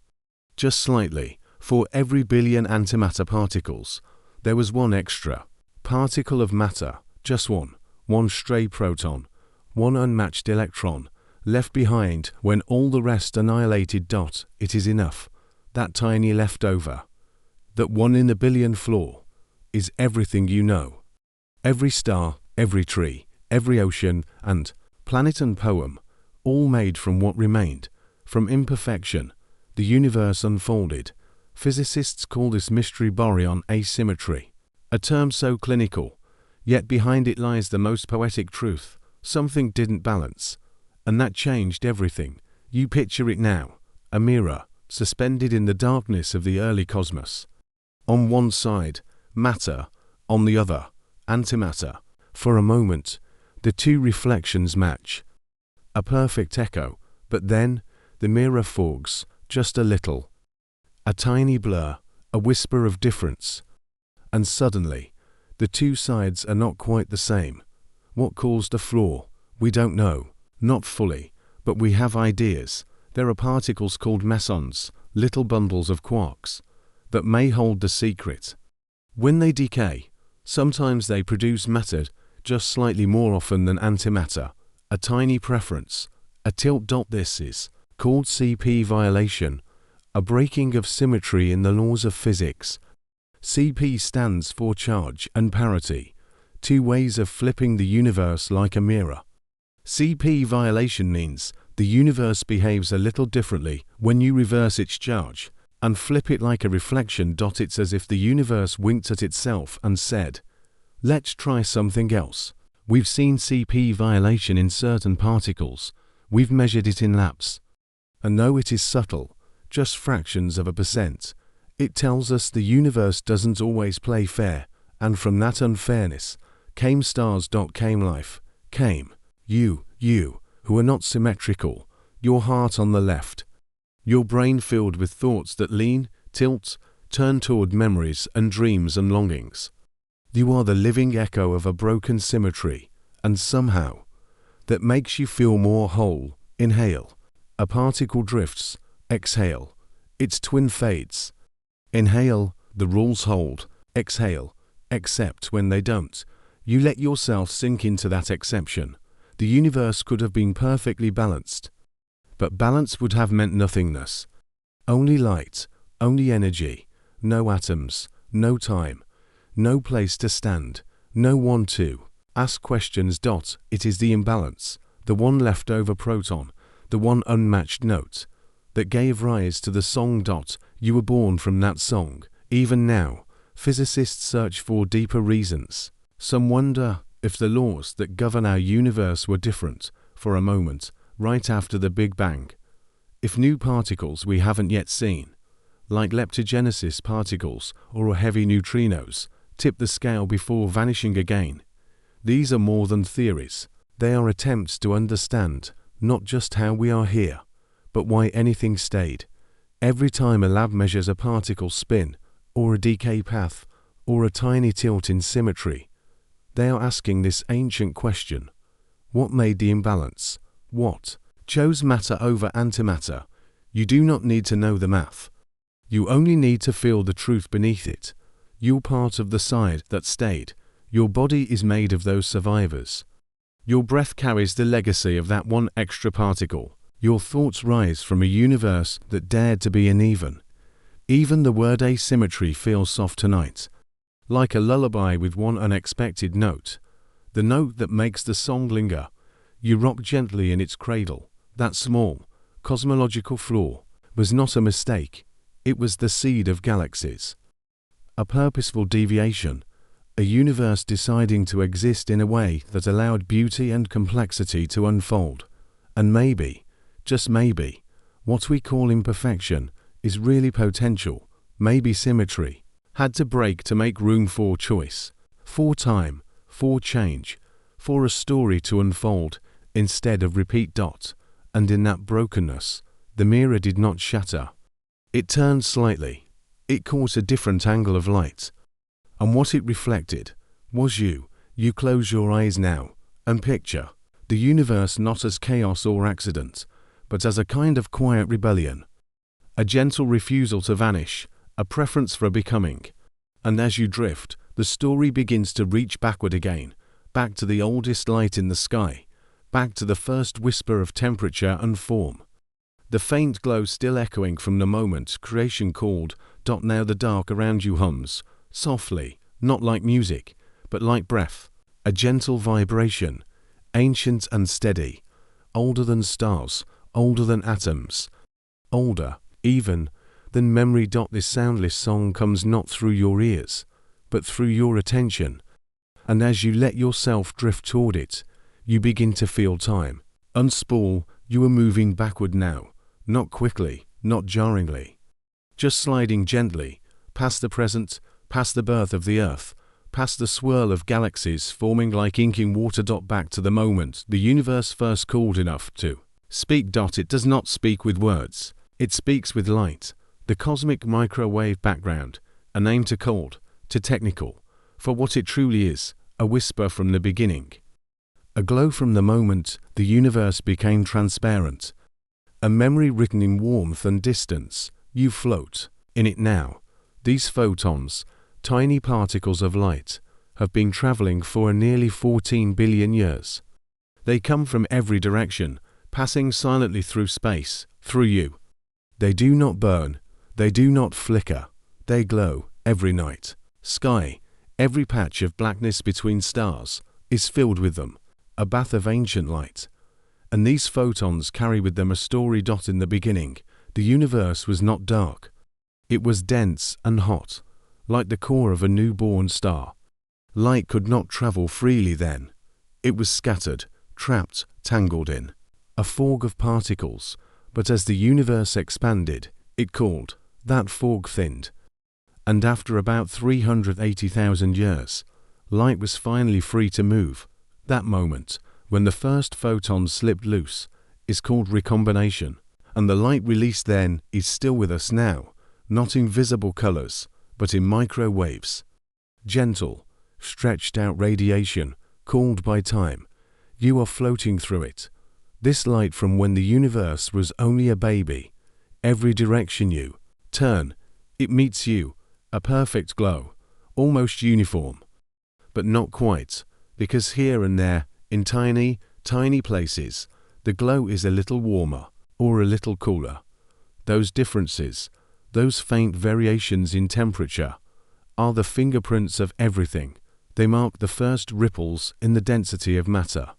Just slightly, for every billion antimatter particles, there was one extra particle of matter, just one stray proton, one unmatched electron, left behind when all the rest annihilated. It is enough, that tiny leftover. That 1 in a billion flaw is everything you know. Every star, every tree, every ocean and planet and poem, all made from what remained, from imperfection. The universe unfolded. Physicists call this mystery boson asymmetry, a term so clinical, yet behind it lies the most poetic truth. Something didn't balance, and that changed everything. You picture it now, a mirror, suspended in the darkness of the early cosmos. On one side, matter, on the other, antimatter. For a moment, the two reflections match. A perfect echo, but then, the mirror fogs, just a little. A tiny blur, a whisper of difference. And suddenly, the two sides are not quite the same. What caused the flaw? We don't know, not fully, but we have ideas. There are particles called mesons, little bundles of quarks, that may hold the secret. When they decay, sometimes they produce matter, just slightly more often than antimatter, a tiny preference, a tilt. This is called CP violation, a breaking of symmetry in the laws of physics. CP stands for charge and parity. two ways of flipping the universe like a mirror. CP violation means the universe behaves a little differently when you reverse its charge and flip it like a reflection. It's as if the universe winked at itself and said, "Let's try something else." We've seen CP violation in certain particles. We've measured it in laps. And though it is subtle, just fractions of a percent, it tells us the universe doesn't always play fair, and from that unfairness came stars. Came life, came you, who are not symmetrical, your heart on the left, your brain filled with thoughts that lean, tilt, turn toward memories and dreams and longings. You are the living echo of a broken symmetry, and somehow, that makes you feel more whole. Inhale, a particle drifts. Exhale, its twin fades. Inhale, the rules hold. Exhale, accept when they don't. You let yourself sink into that exception. The universe could have been perfectly balanced. But balance would have meant nothingness. Only light, only energy, no atoms, no time, no place to stand, no one to ask questions. It is the imbalance, the one leftover proton, the one unmatched note, that gave rise to the song. You were born from that song. Even now, physicists search for deeper reasons. Some wonder if the laws that govern our universe were different, for a moment, right after the Big Bang. If new particles we haven't yet seen, like leptogenesis particles or heavy neutrinos, tip the scale before vanishing again. These are more than theories. They are attempts to understand not just how we are here, but why anything stayed. Every time a lab measures a particle spin, or a decay path, or a tiny tilt in symmetry, they are asking this ancient question: what made the imbalance? What chose matter over antimatter? You do not need to know the math. You only need to feel the truth beneath it. You're part of the side that stayed. Your body is made of those survivors. Your breath carries the legacy of that one extra particle. Your thoughts rise from a universe that dared to be uneven. Even the word asymmetry feels soft tonight, like a lullaby with one unexpected note, the note that makes the song linger. You rock gently in its cradle. That small, cosmological flaw was not a mistake. It was the seed of galaxies. A purposeful deviation, a universe deciding to exist in a way that allowed beauty and complexity to unfold. And maybe, just maybe, what we call imperfection is really potential. Maybe symmetry had to break to make room for choice, for time, for change, for a story to unfold instead of repeat. And in that brokenness, the mirror did not shatter. It turned slightly. It caught a different angle of light. And what it reflected was you. You close your eyes now and picture the universe not as chaos or accident, but as a kind of quiet rebellion, a gentle refusal to vanish, a preference for becoming. And as you drift, the story begins to reach backward again, back to the oldest light in the sky, back to the first whisper of temperature and form. The faint glow still echoing from the moment creation called. Now the dark around you hums, softly, not like music, but like breath, a gentle vibration, ancient and steady, older than stars, older than atoms, older, even, than memory. This soundless song comes not through your ears, but through your attention. And as you let yourself drift toward it, you begin to feel time unspool. You are moving backward now, not quickly, not jarringly, just sliding gently, past the present, past the birth of the earth, past the swirl of galaxies forming like inking water. Back to the moment the universe first called enough to speak. It does not speak with words, it speaks with light, the cosmic microwave background, a name too cold, too technical, for what it truly is, a whisper from the beginning. A glow from the moment the universe became transparent, a memory written in warmth and distance. You float in it now. These photons, tiny particles of light, have been traveling for nearly 14 billion years. They come from every direction, passing silently through space, through you. They do not burn, they do not flicker, they glow every night. Sky, Every patch of blackness between stars is filled with them, a bath of ancient light. And these photons carry with them a story. In the beginning, the universe was not dark. It was dense and hot, like the core of a newborn star. Light could not travel freely then. It was scattered, trapped, tangled in a fog of particles. But as the universe expanded, it cooled. That fog thinned. And after about 380,000 years, light was finally free to move. That moment, when the first photons slipped loose, is called recombination. And the light released then is still with us now, not in visible colors, but in microwaves. Gentle, stretched out radiation, cooled by time. You are floating through it. This light from when the universe was only a baby. Every direction you turn, it meets you, a perfect glow, almost uniform. But not quite, because here and there, in tiny, tiny places, the glow is a little warmer or a little cooler. Those differences, those faint variations in temperature, are the fingerprints of everything. They mark the first ripples in the density of matter.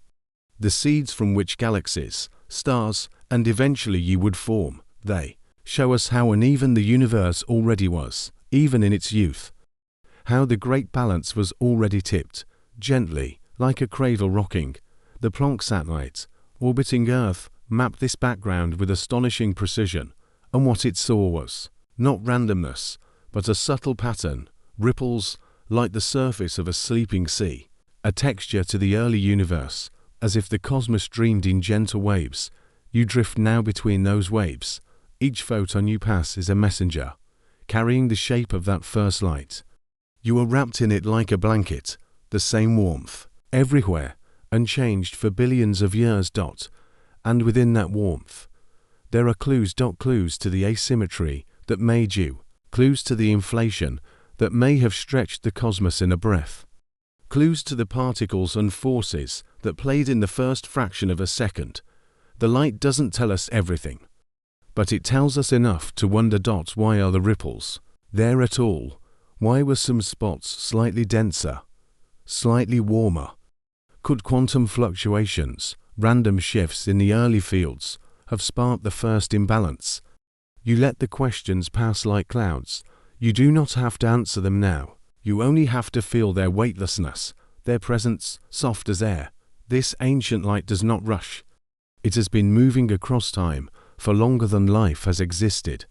The seeds from which galaxies, stars, and eventually you would form. They show us how uneven the universe already was, even in its youth. How the great balance was already tipped, gently, like a cradle rocking. The Planck satellite, orbiting Earth, mapped this background with astonishing precision, and what it saw was not randomness, but a subtle pattern, ripples, like the surface of a sleeping sea, a texture to the early universe, as if the cosmos dreamed in gentle waves. You drift now between those waves. Each photon you pass is a messenger, carrying the shape of that first light. You are wrapped in it like a blanket, the same warmth, everywhere, unchanged for billions of years. And within that warmth, there are clues to the asymmetry that made you, clues to the inflation that may have stretched the cosmos in a breath, clues to the particles and forces that played in the first fraction of a second. The light doesn't tell us everything, but it tells us enough to wonder. Why are the ripples there at all? Why were some spots slightly denser, slightly warmer? Could quantum fluctuations, random shifts in the early fields, have sparked the first imbalance? You let the questions pass like clouds. You do not have to answer them now. You only have to feel their weightlessness, their presence soft as air. This ancient light does not rush. It has been moving across time for longer than life has existed.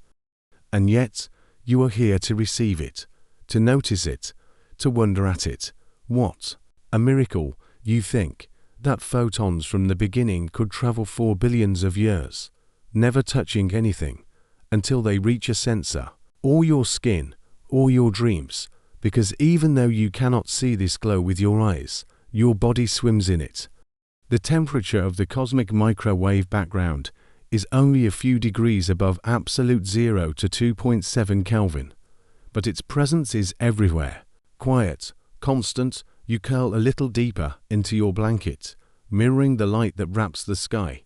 And yet, you are here to receive it, to notice it, to wonder at it. What a miracle, you think, that photons from the beginning could travel 4 billions of years, never touching anything, until they reach a sensor, or your skin, or your dreams, because even though you cannot see this glow with your eyes, your body swims in it. The temperature of the cosmic microwave background is only a few degrees above absolute zero to 2.7 Kelvin, but its presence is everywhere, quiet, constant. You curl a little deeper into your blanket, mirroring the light that wraps the sky,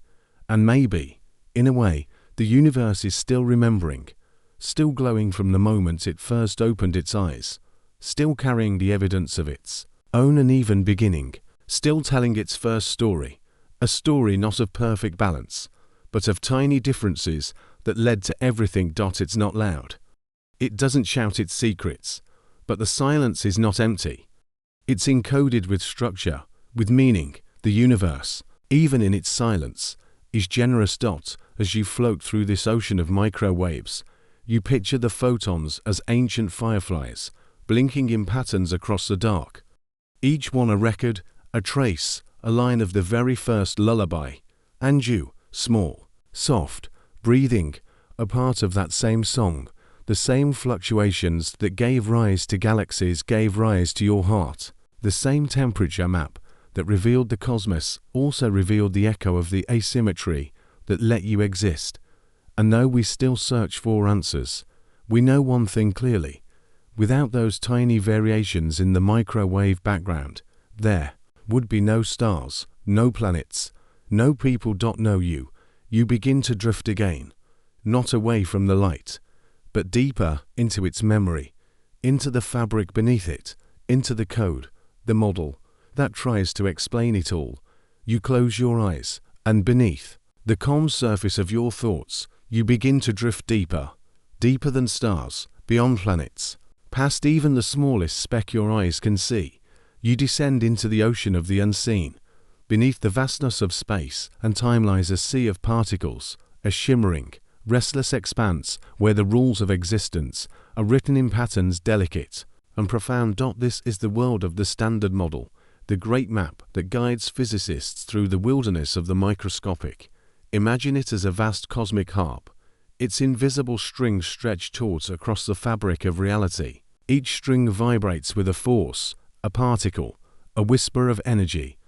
and maybe, in a way, the universe is still remembering, still glowing from the moment it first opened its eyes, still carrying the evidence of its own uneven beginning, still telling its first story, a story not of perfect balance, but of tiny differences that led to everything. It's not loud. It doesn't shout its secrets, but the silence is not empty. It's encoded with structure, with meaning. The universe, even in its silence, is generous. As you float through this ocean of microwaves, you picture the photons as ancient fireflies, blinking in patterns across the dark. Each one a record, a trace, a line of the very first lullaby. And you, small, soft, breathing, a part of that same song. The same fluctuations that gave rise to galaxies gave rise to your heart. The same temperature map that revealed the cosmos also revealed the echo of the asymmetry that let you exist. And though we still search for answers, we know one thing clearly. Without those tiny variations in the microwave background, there would be no stars, no planets, no people. No you. You begin to drift again, not away from the light, but deeper into its memory, into the fabric beneath it, into the code, the model, that tries to explain it all. You close your eyes, and beneath the calm surface of your thoughts, you begin to drift deeper, deeper than stars, beyond planets, past even the smallest speck your eyes can see. You descend into the ocean of the unseen. Beneath the vastness of space and time lies a sea of particles, a shimmering, restless expanse where the rules of existence are written in patterns delicate and profound. This is the world of the Standard Model, the great map that guides physicists through the wilderness of the microscopic. Imagine it as a vast cosmic harp, its invisible strings stretched taut across the fabric of reality. Each string vibrates with a force, a particle, a whisper of energy.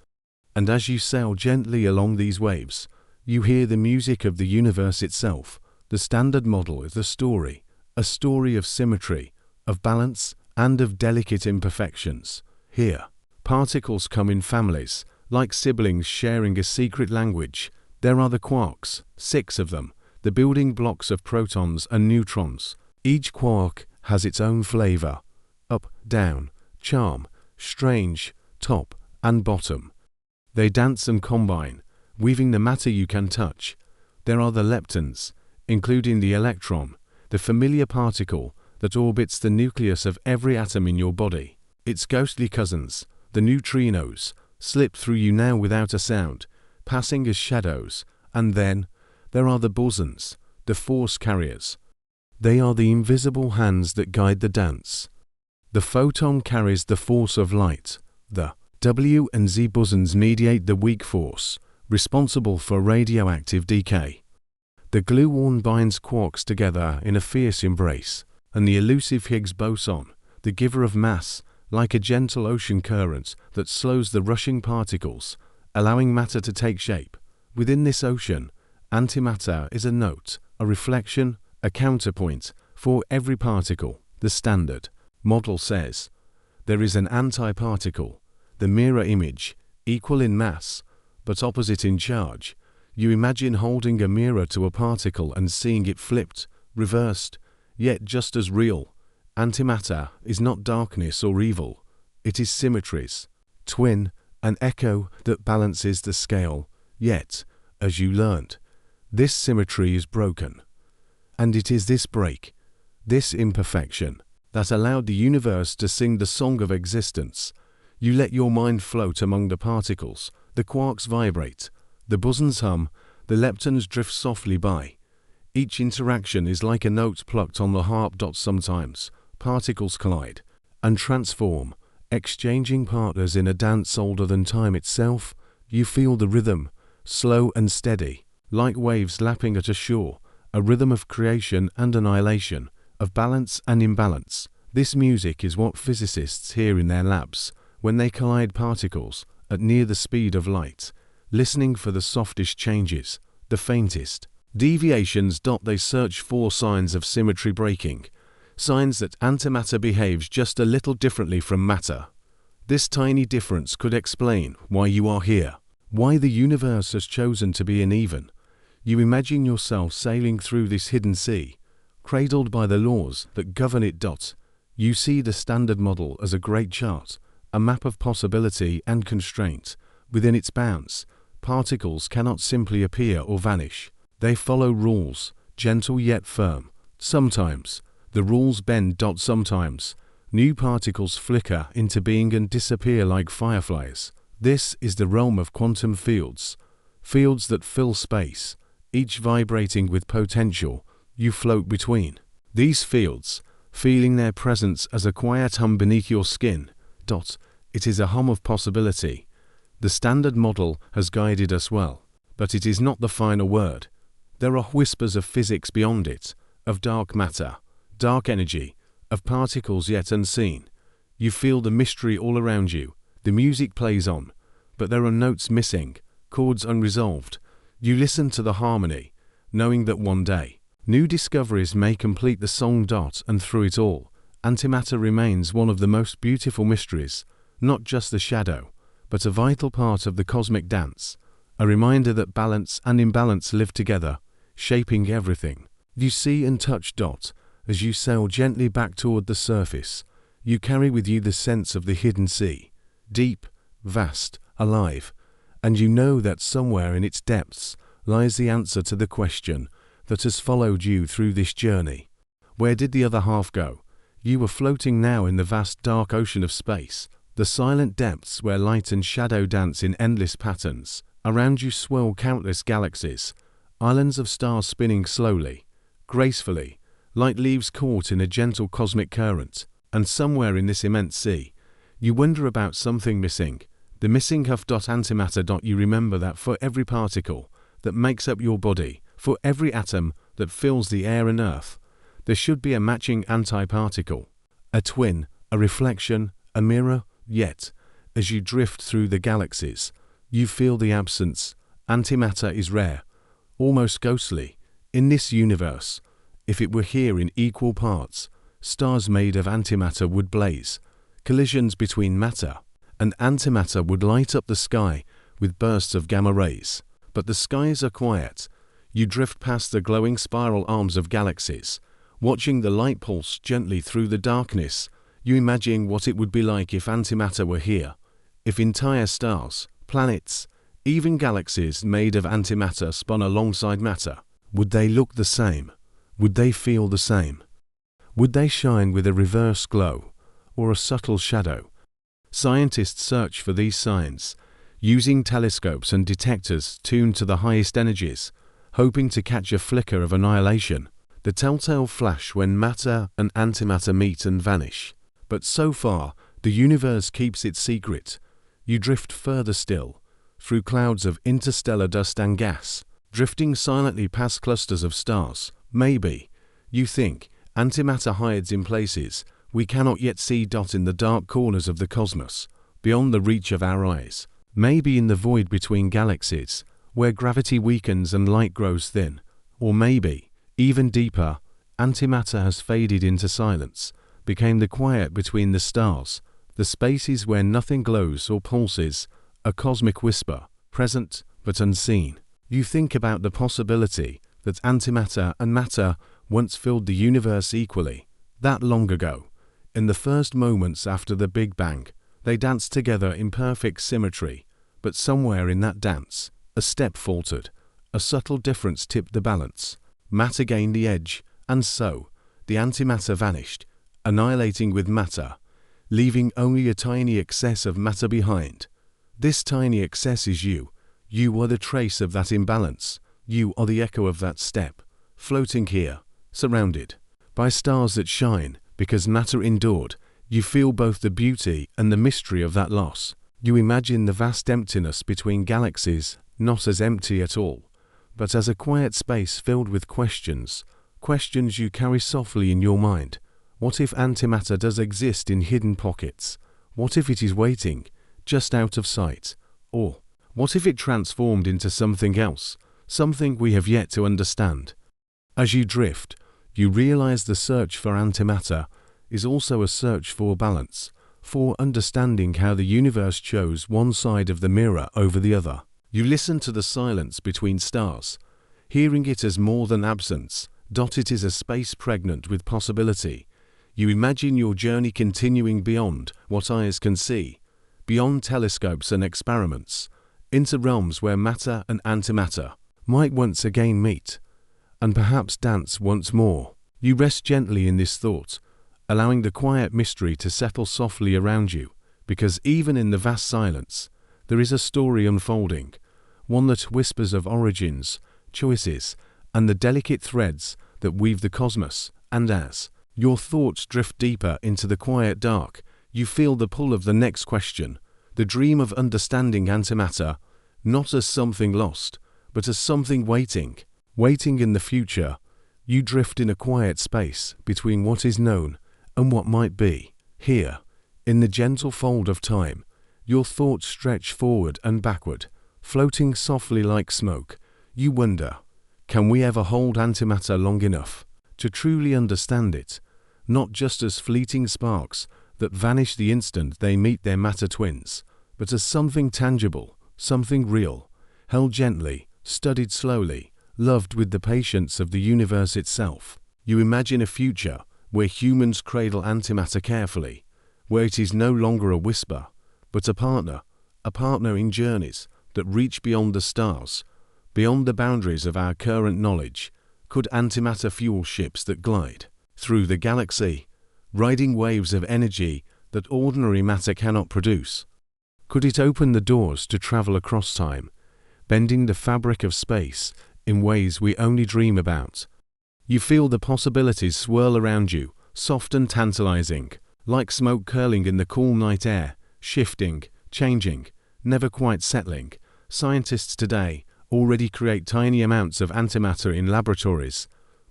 And as you sail gently along these waves, you hear the music of the universe itself. The Standard Model is a story of symmetry, of balance, and of delicate imperfections. Here, particles come in families, like siblings sharing a secret language. There are the quarks, 6 of them, the building blocks of protons and neutrons. Each quark has its own flavor: up, down, charm, strange, top, and bottom. They dance and combine, weaving the matter you can touch. There are the leptons, including the electron, the familiar particle that orbits the nucleus of every atom in your body. Its ghostly cousins, the neutrinos, slip through you now without a sound, passing as shadows. And then there are the bosons, the force carriers. They are the invisible hands that guide the dance. The photon carries the force of light. The W and Z bosons mediate the weak force, responsible for radioactive decay. The gluon binds quarks together in a fierce embrace, and the elusive Higgs boson, the giver of mass, like a gentle ocean current that slows the rushing particles, allowing matter to take shape. Within this ocean, antimatter is a note, a reflection, a counterpoint for every particle. The Standard Model says there is an antiparticle, the mirror image, equal in mass, but opposite in charge. You imagine holding a mirror to a particle and seeing it flipped, reversed, yet just as real. Antimatter is not darkness or evil. It is symmetries, twin, an echo that balances the scale. Yet, as you learned, this symmetry is broken. And it is this break, this imperfection, that allowed the universe to sing the song of existence. You let your mind float among the particles, the quarks vibrate, the bosons hum, the leptons drift softly by. Each interaction is like a note plucked on the harp. Sometimes particles collide and transform, exchanging partners in a dance older than time itself. You feel the rhythm, slow and steady, like waves lapping at a shore, a rhythm of creation and annihilation, of balance and imbalance. This music is what physicists hear in their labs when they collide particles at near the speed of light, listening for the softest changes, the faintest deviations. They search for signs of symmetry breaking, signs that antimatter behaves just a little differently from matter. This tiny difference could explain why you are here, why the universe has chosen to be uneven. You imagine yourself sailing through this hidden sea, cradled by the laws that govern it. You see the Standard Model as a great chart, a map of possibility and constraint. Within its bounds, particles cannot simply appear or vanish. They follow rules, gentle yet firm. Sometimes the rules bend. Sometimes new particles flicker into being and disappear like fireflies. This is the realm of quantum fields, fields that fill space, each vibrating with potential. You float between these fields, feeling their presence as a quiet hum beneath your skin. It is a hum of possibility. The Standard Model has guided us well, but it is not the final word. There are whispers of physics beyond it, of dark matter, dark energy, of particles yet unseen. You feel the mystery all around you. The music plays on, but there are notes missing, chords unresolved. You listen to the harmony, knowing that one day, new discoveries may complete the song. And through it all, antimatter remains one of the most beautiful mysteries, not just a shadow, but a vital part of the cosmic dance, a reminder that balance and imbalance live together, shaping everything you see and touch. As you sail gently back toward the surface, You carry with you the sense of the hidden sea, deep, vast, alive, and you know that somewhere in its depths lies the answer to the question that has followed you through this journey. Where did the other half go? You were floating now in the vast dark ocean of space, the silent depths where light and shadow dance in endless patterns. Around you swirl countless galaxies, islands of stars spinning slowly, gracefully, like leaves caught in a gentle cosmic current. And somewhere in this immense sea, you wonder about something missing, the missing half. Antimatter. You remember that for every particle that makes up your body, for every atom that fills the air and earth, there should be a matching antiparticle, a twin, a reflection, a mirror. Yet, as you drift through the galaxies, you feel the absence. Antimatter is rare, almost ghostly, in this universe. If it were here in equal parts, stars made of antimatter would blaze. Collisions between matter and antimatter would light up the sky with bursts of gamma rays. But the skies are quiet. You drift past the glowing spiral arms of galaxies, watching the light pulse gently through the darkness. You imagine what it would be like if antimatter were here, if entire stars, planets, even galaxies made of antimatter spun alongside matter. Would they look the same? Would they feel the same? Would they shine with a reverse glow or a subtle shadow? Scientists search for these signs, using telescopes and detectors tuned to the highest energies, hoping to catch a flicker of annihilation, the telltale flash when matter and antimatter meet and vanish. But so far, the universe keeps its secret. You drift further still, through clouds of interstellar dust and gas, drifting silently past clusters of stars. Maybe, you think, antimatter hides in places we cannot yet see. In the dark corners of the cosmos, beyond the reach of our eyes. Maybe in the void between galaxies, where gravity weakens and light grows thin. Or maybe, even deeper, antimatter has faded into silence, became the quiet between the stars, the spaces where nothing glows or pulses, a cosmic whisper, present but unseen. You think about the possibility that antimatter and matter once filled the universe equally. That long ago, in the first moments after the Big Bang, they danced together in perfect symmetry. But somewhere in that dance, a step faltered, a subtle difference tipped the balance. Matter gained the edge, and so, the antimatter vanished, annihilating with matter, leaving only a tiny excess of matter behind. This tiny excess is you. You are the trace of that imbalance. You are the echo of that step, floating here, surrounded by stars that shine because matter endured. You feel both the beauty and the mystery of that loss. You imagine the vast emptiness between galaxies, not as empty at all, but as a quiet space filled with questions, questions you carry softly in your mind. What if antimatter does exist in hidden pockets? What if it is waiting, just out of sight? Or, what if it transformed into something else, something we have yet to understand? As you drift, you realize the search for antimatter is also a search for balance, for understanding how the universe chose one side of the mirror over the other. You listen to the silence between stars, hearing it as more than absence. It is a space pregnant with possibility. You imagine your journey continuing beyond what eyes can see, beyond telescopes and experiments, into realms where matter and antimatter might once again meet, and perhaps dance once more. You rest gently in this thought, allowing the quiet mystery to settle softly around you, because even in the vast silence, there is a story unfolding, one that whispers of origins, choices, and the delicate threads that weave the cosmos. And as your thoughts drift deeper into the quiet dark, you feel the pull of the next question, the dream of understanding antimatter, not as something lost, but as something waiting in the future. You drift in a quiet space between what is known and what might be. Here, in the gentle fold of time, your thoughts stretch forward and backward, floating softly like smoke. You wonder, can we ever hold antimatter long enough to truly understand it, not just as fleeting sparks that vanish the instant they meet their matter twins, but as something tangible, something real, held gently, studied slowly, loved with the patience of the universe itself. You imagine a future where humans cradle antimatter carefully, where it is no longer a whisper, but a partner in journeys that reach beyond the stars, beyond the boundaries of our current knowledge. Could antimatter fuel ships that glide through the galaxy, riding waves of energy that ordinary matter cannot produce? Could it open the doors to travel across time, bending the fabric of space in ways we only dream about? You feel the possibilities swirl around you, soft and tantalizing, like smoke curling in the cool night air, shifting, changing, never quite settling. Scientists today already create tiny amounts of antimatter in laboratories,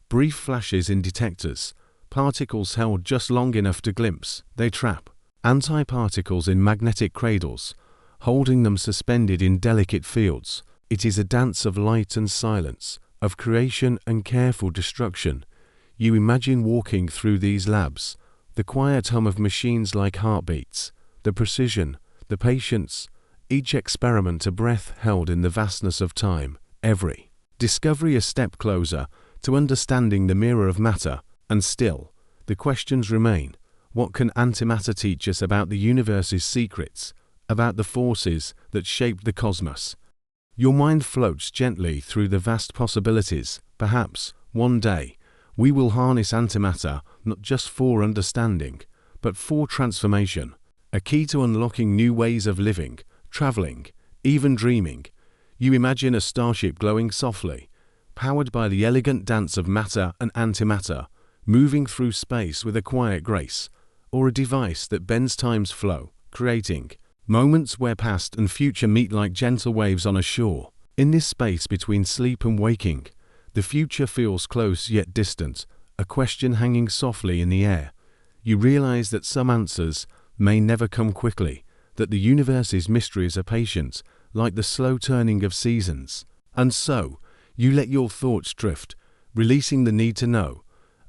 brief flashes in detectors, particles held just long enough to glimpse. They trap antiparticles in magnetic cradles, holding them suspended in delicate fields. It is a dance of light and silence, of creation and careful destruction. You imagine walking through these labs, the quiet hum of machines like heartbeats, the precision, the patience, each experiment a breath held in the vastness of time, every discovery a step closer to understanding the mirror of matter. And still, the questions remain. What can antimatter teach us about the universe's secrets, about the forces that shape the cosmos? Your mind floats gently through the vast possibilities. Perhaps, one day, we will harness antimatter not just for understanding, but for transformation, a key to unlocking new ways of living, traveling, even dreaming. You imagine a starship glowing softly, powered by the elegant dance of matter and antimatter, moving through space with a quiet grace, or a device that bends time's flow, creating moments where past and future meet like gentle waves on a shore. In this space between sleep and waking, the future feels close yet distant, a question hanging softly in the air. You realize that some answers may never come quickly, that the universe's mysteries are patient, like the slow turning of seasons. And so, you let your thoughts drift, releasing the need to know,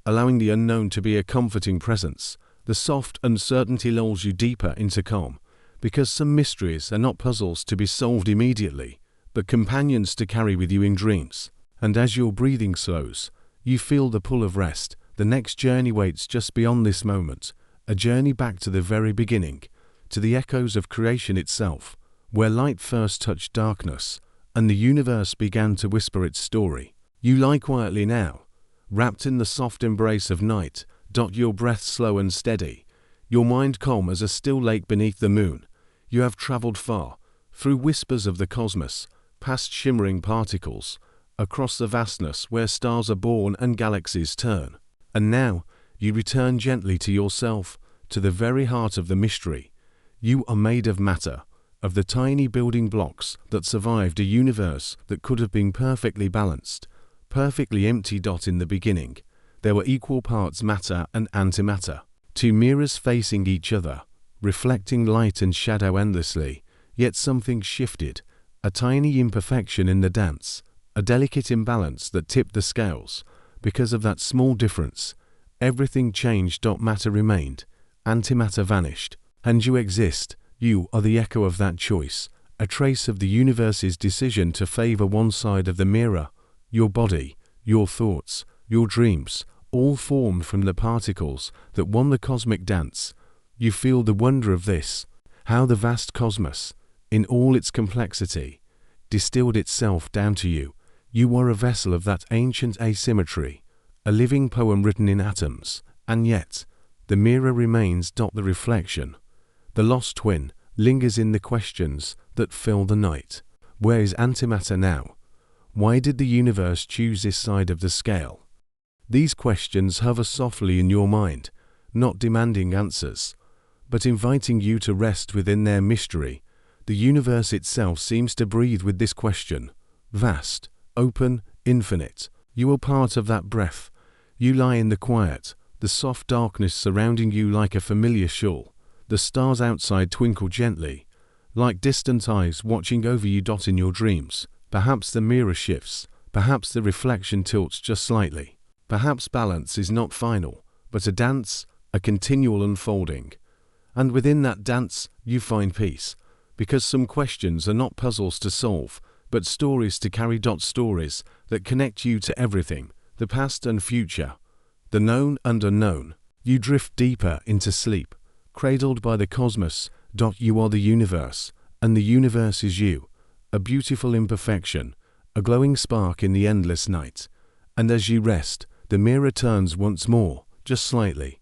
allowing the unknown to be a comforting presence. The soft uncertainty lulls you deeper into calm, because some mysteries are not puzzles to be solved immediately, but companions to carry with you in dreams. And as your breathing slows, you feel the pull of rest. The next journey waits just beyond this moment, a journey back to the very beginning, to the echoes of creation itself, where light first touched darkness, and the universe began to whisper its story. You lie quietly now, wrapped in the soft embrace of night, your breath slow and steady, your mind calm as a still lake beneath the moon. You have traveled far, through whispers of the cosmos, past shimmering particles, across the vastness where stars are born and galaxies turn. And now, you return gently to yourself, to the very heart of the mystery. You are made of matter, of the tiny building blocks that survived a universe that could have been perfectly balanced, perfectly empty. In the beginning, there were equal parts matter and antimatter, two mirrors facing each other, reflecting light and shadow endlessly. Yet something shifted, a tiny imperfection in the dance, a delicate imbalance that tipped the scales. Because of that small difference, everything changed. Matter remained, antimatter vanished, and you exist. You are the echo of that choice, a trace of the universe's decision to favor one side of the mirror. Your body, your thoughts, your dreams, all formed from the particles that won the cosmic dance. You feel the wonder of this, how the vast cosmos, in all its complexity, distilled itself down to you. You are a vessel of that ancient asymmetry, a living poem written in atoms, and yet, the mirror remains. The reflection, the lost twin, lingers in the questions that fill the night. Where is antimatter now? Why did the universe choose this side of the scale? These questions hover softly in your mind, not demanding answers, but inviting you to rest within their mystery. The universe itself seems to breathe with this question. Vast, open, infinite. You are part of that breath. You lie in the quiet, the soft darkness surrounding you like a familiar shawl. The stars outside twinkle gently, like distant eyes watching over you. In your dreams, perhaps the mirror shifts, perhaps the reflection tilts just slightly. Perhaps balance is not final, but a dance, a continual unfolding. And within that dance, you find peace, because some questions are not puzzles to solve, but stories to carry. Stories that connect you to everything, the past and future, the known and unknown. You drift deeper into sleep, cradled by the cosmos. You are the universe, and the universe is you, a beautiful imperfection, a glowing spark in the endless night. And as you rest, the mirror turns once more, just slightly,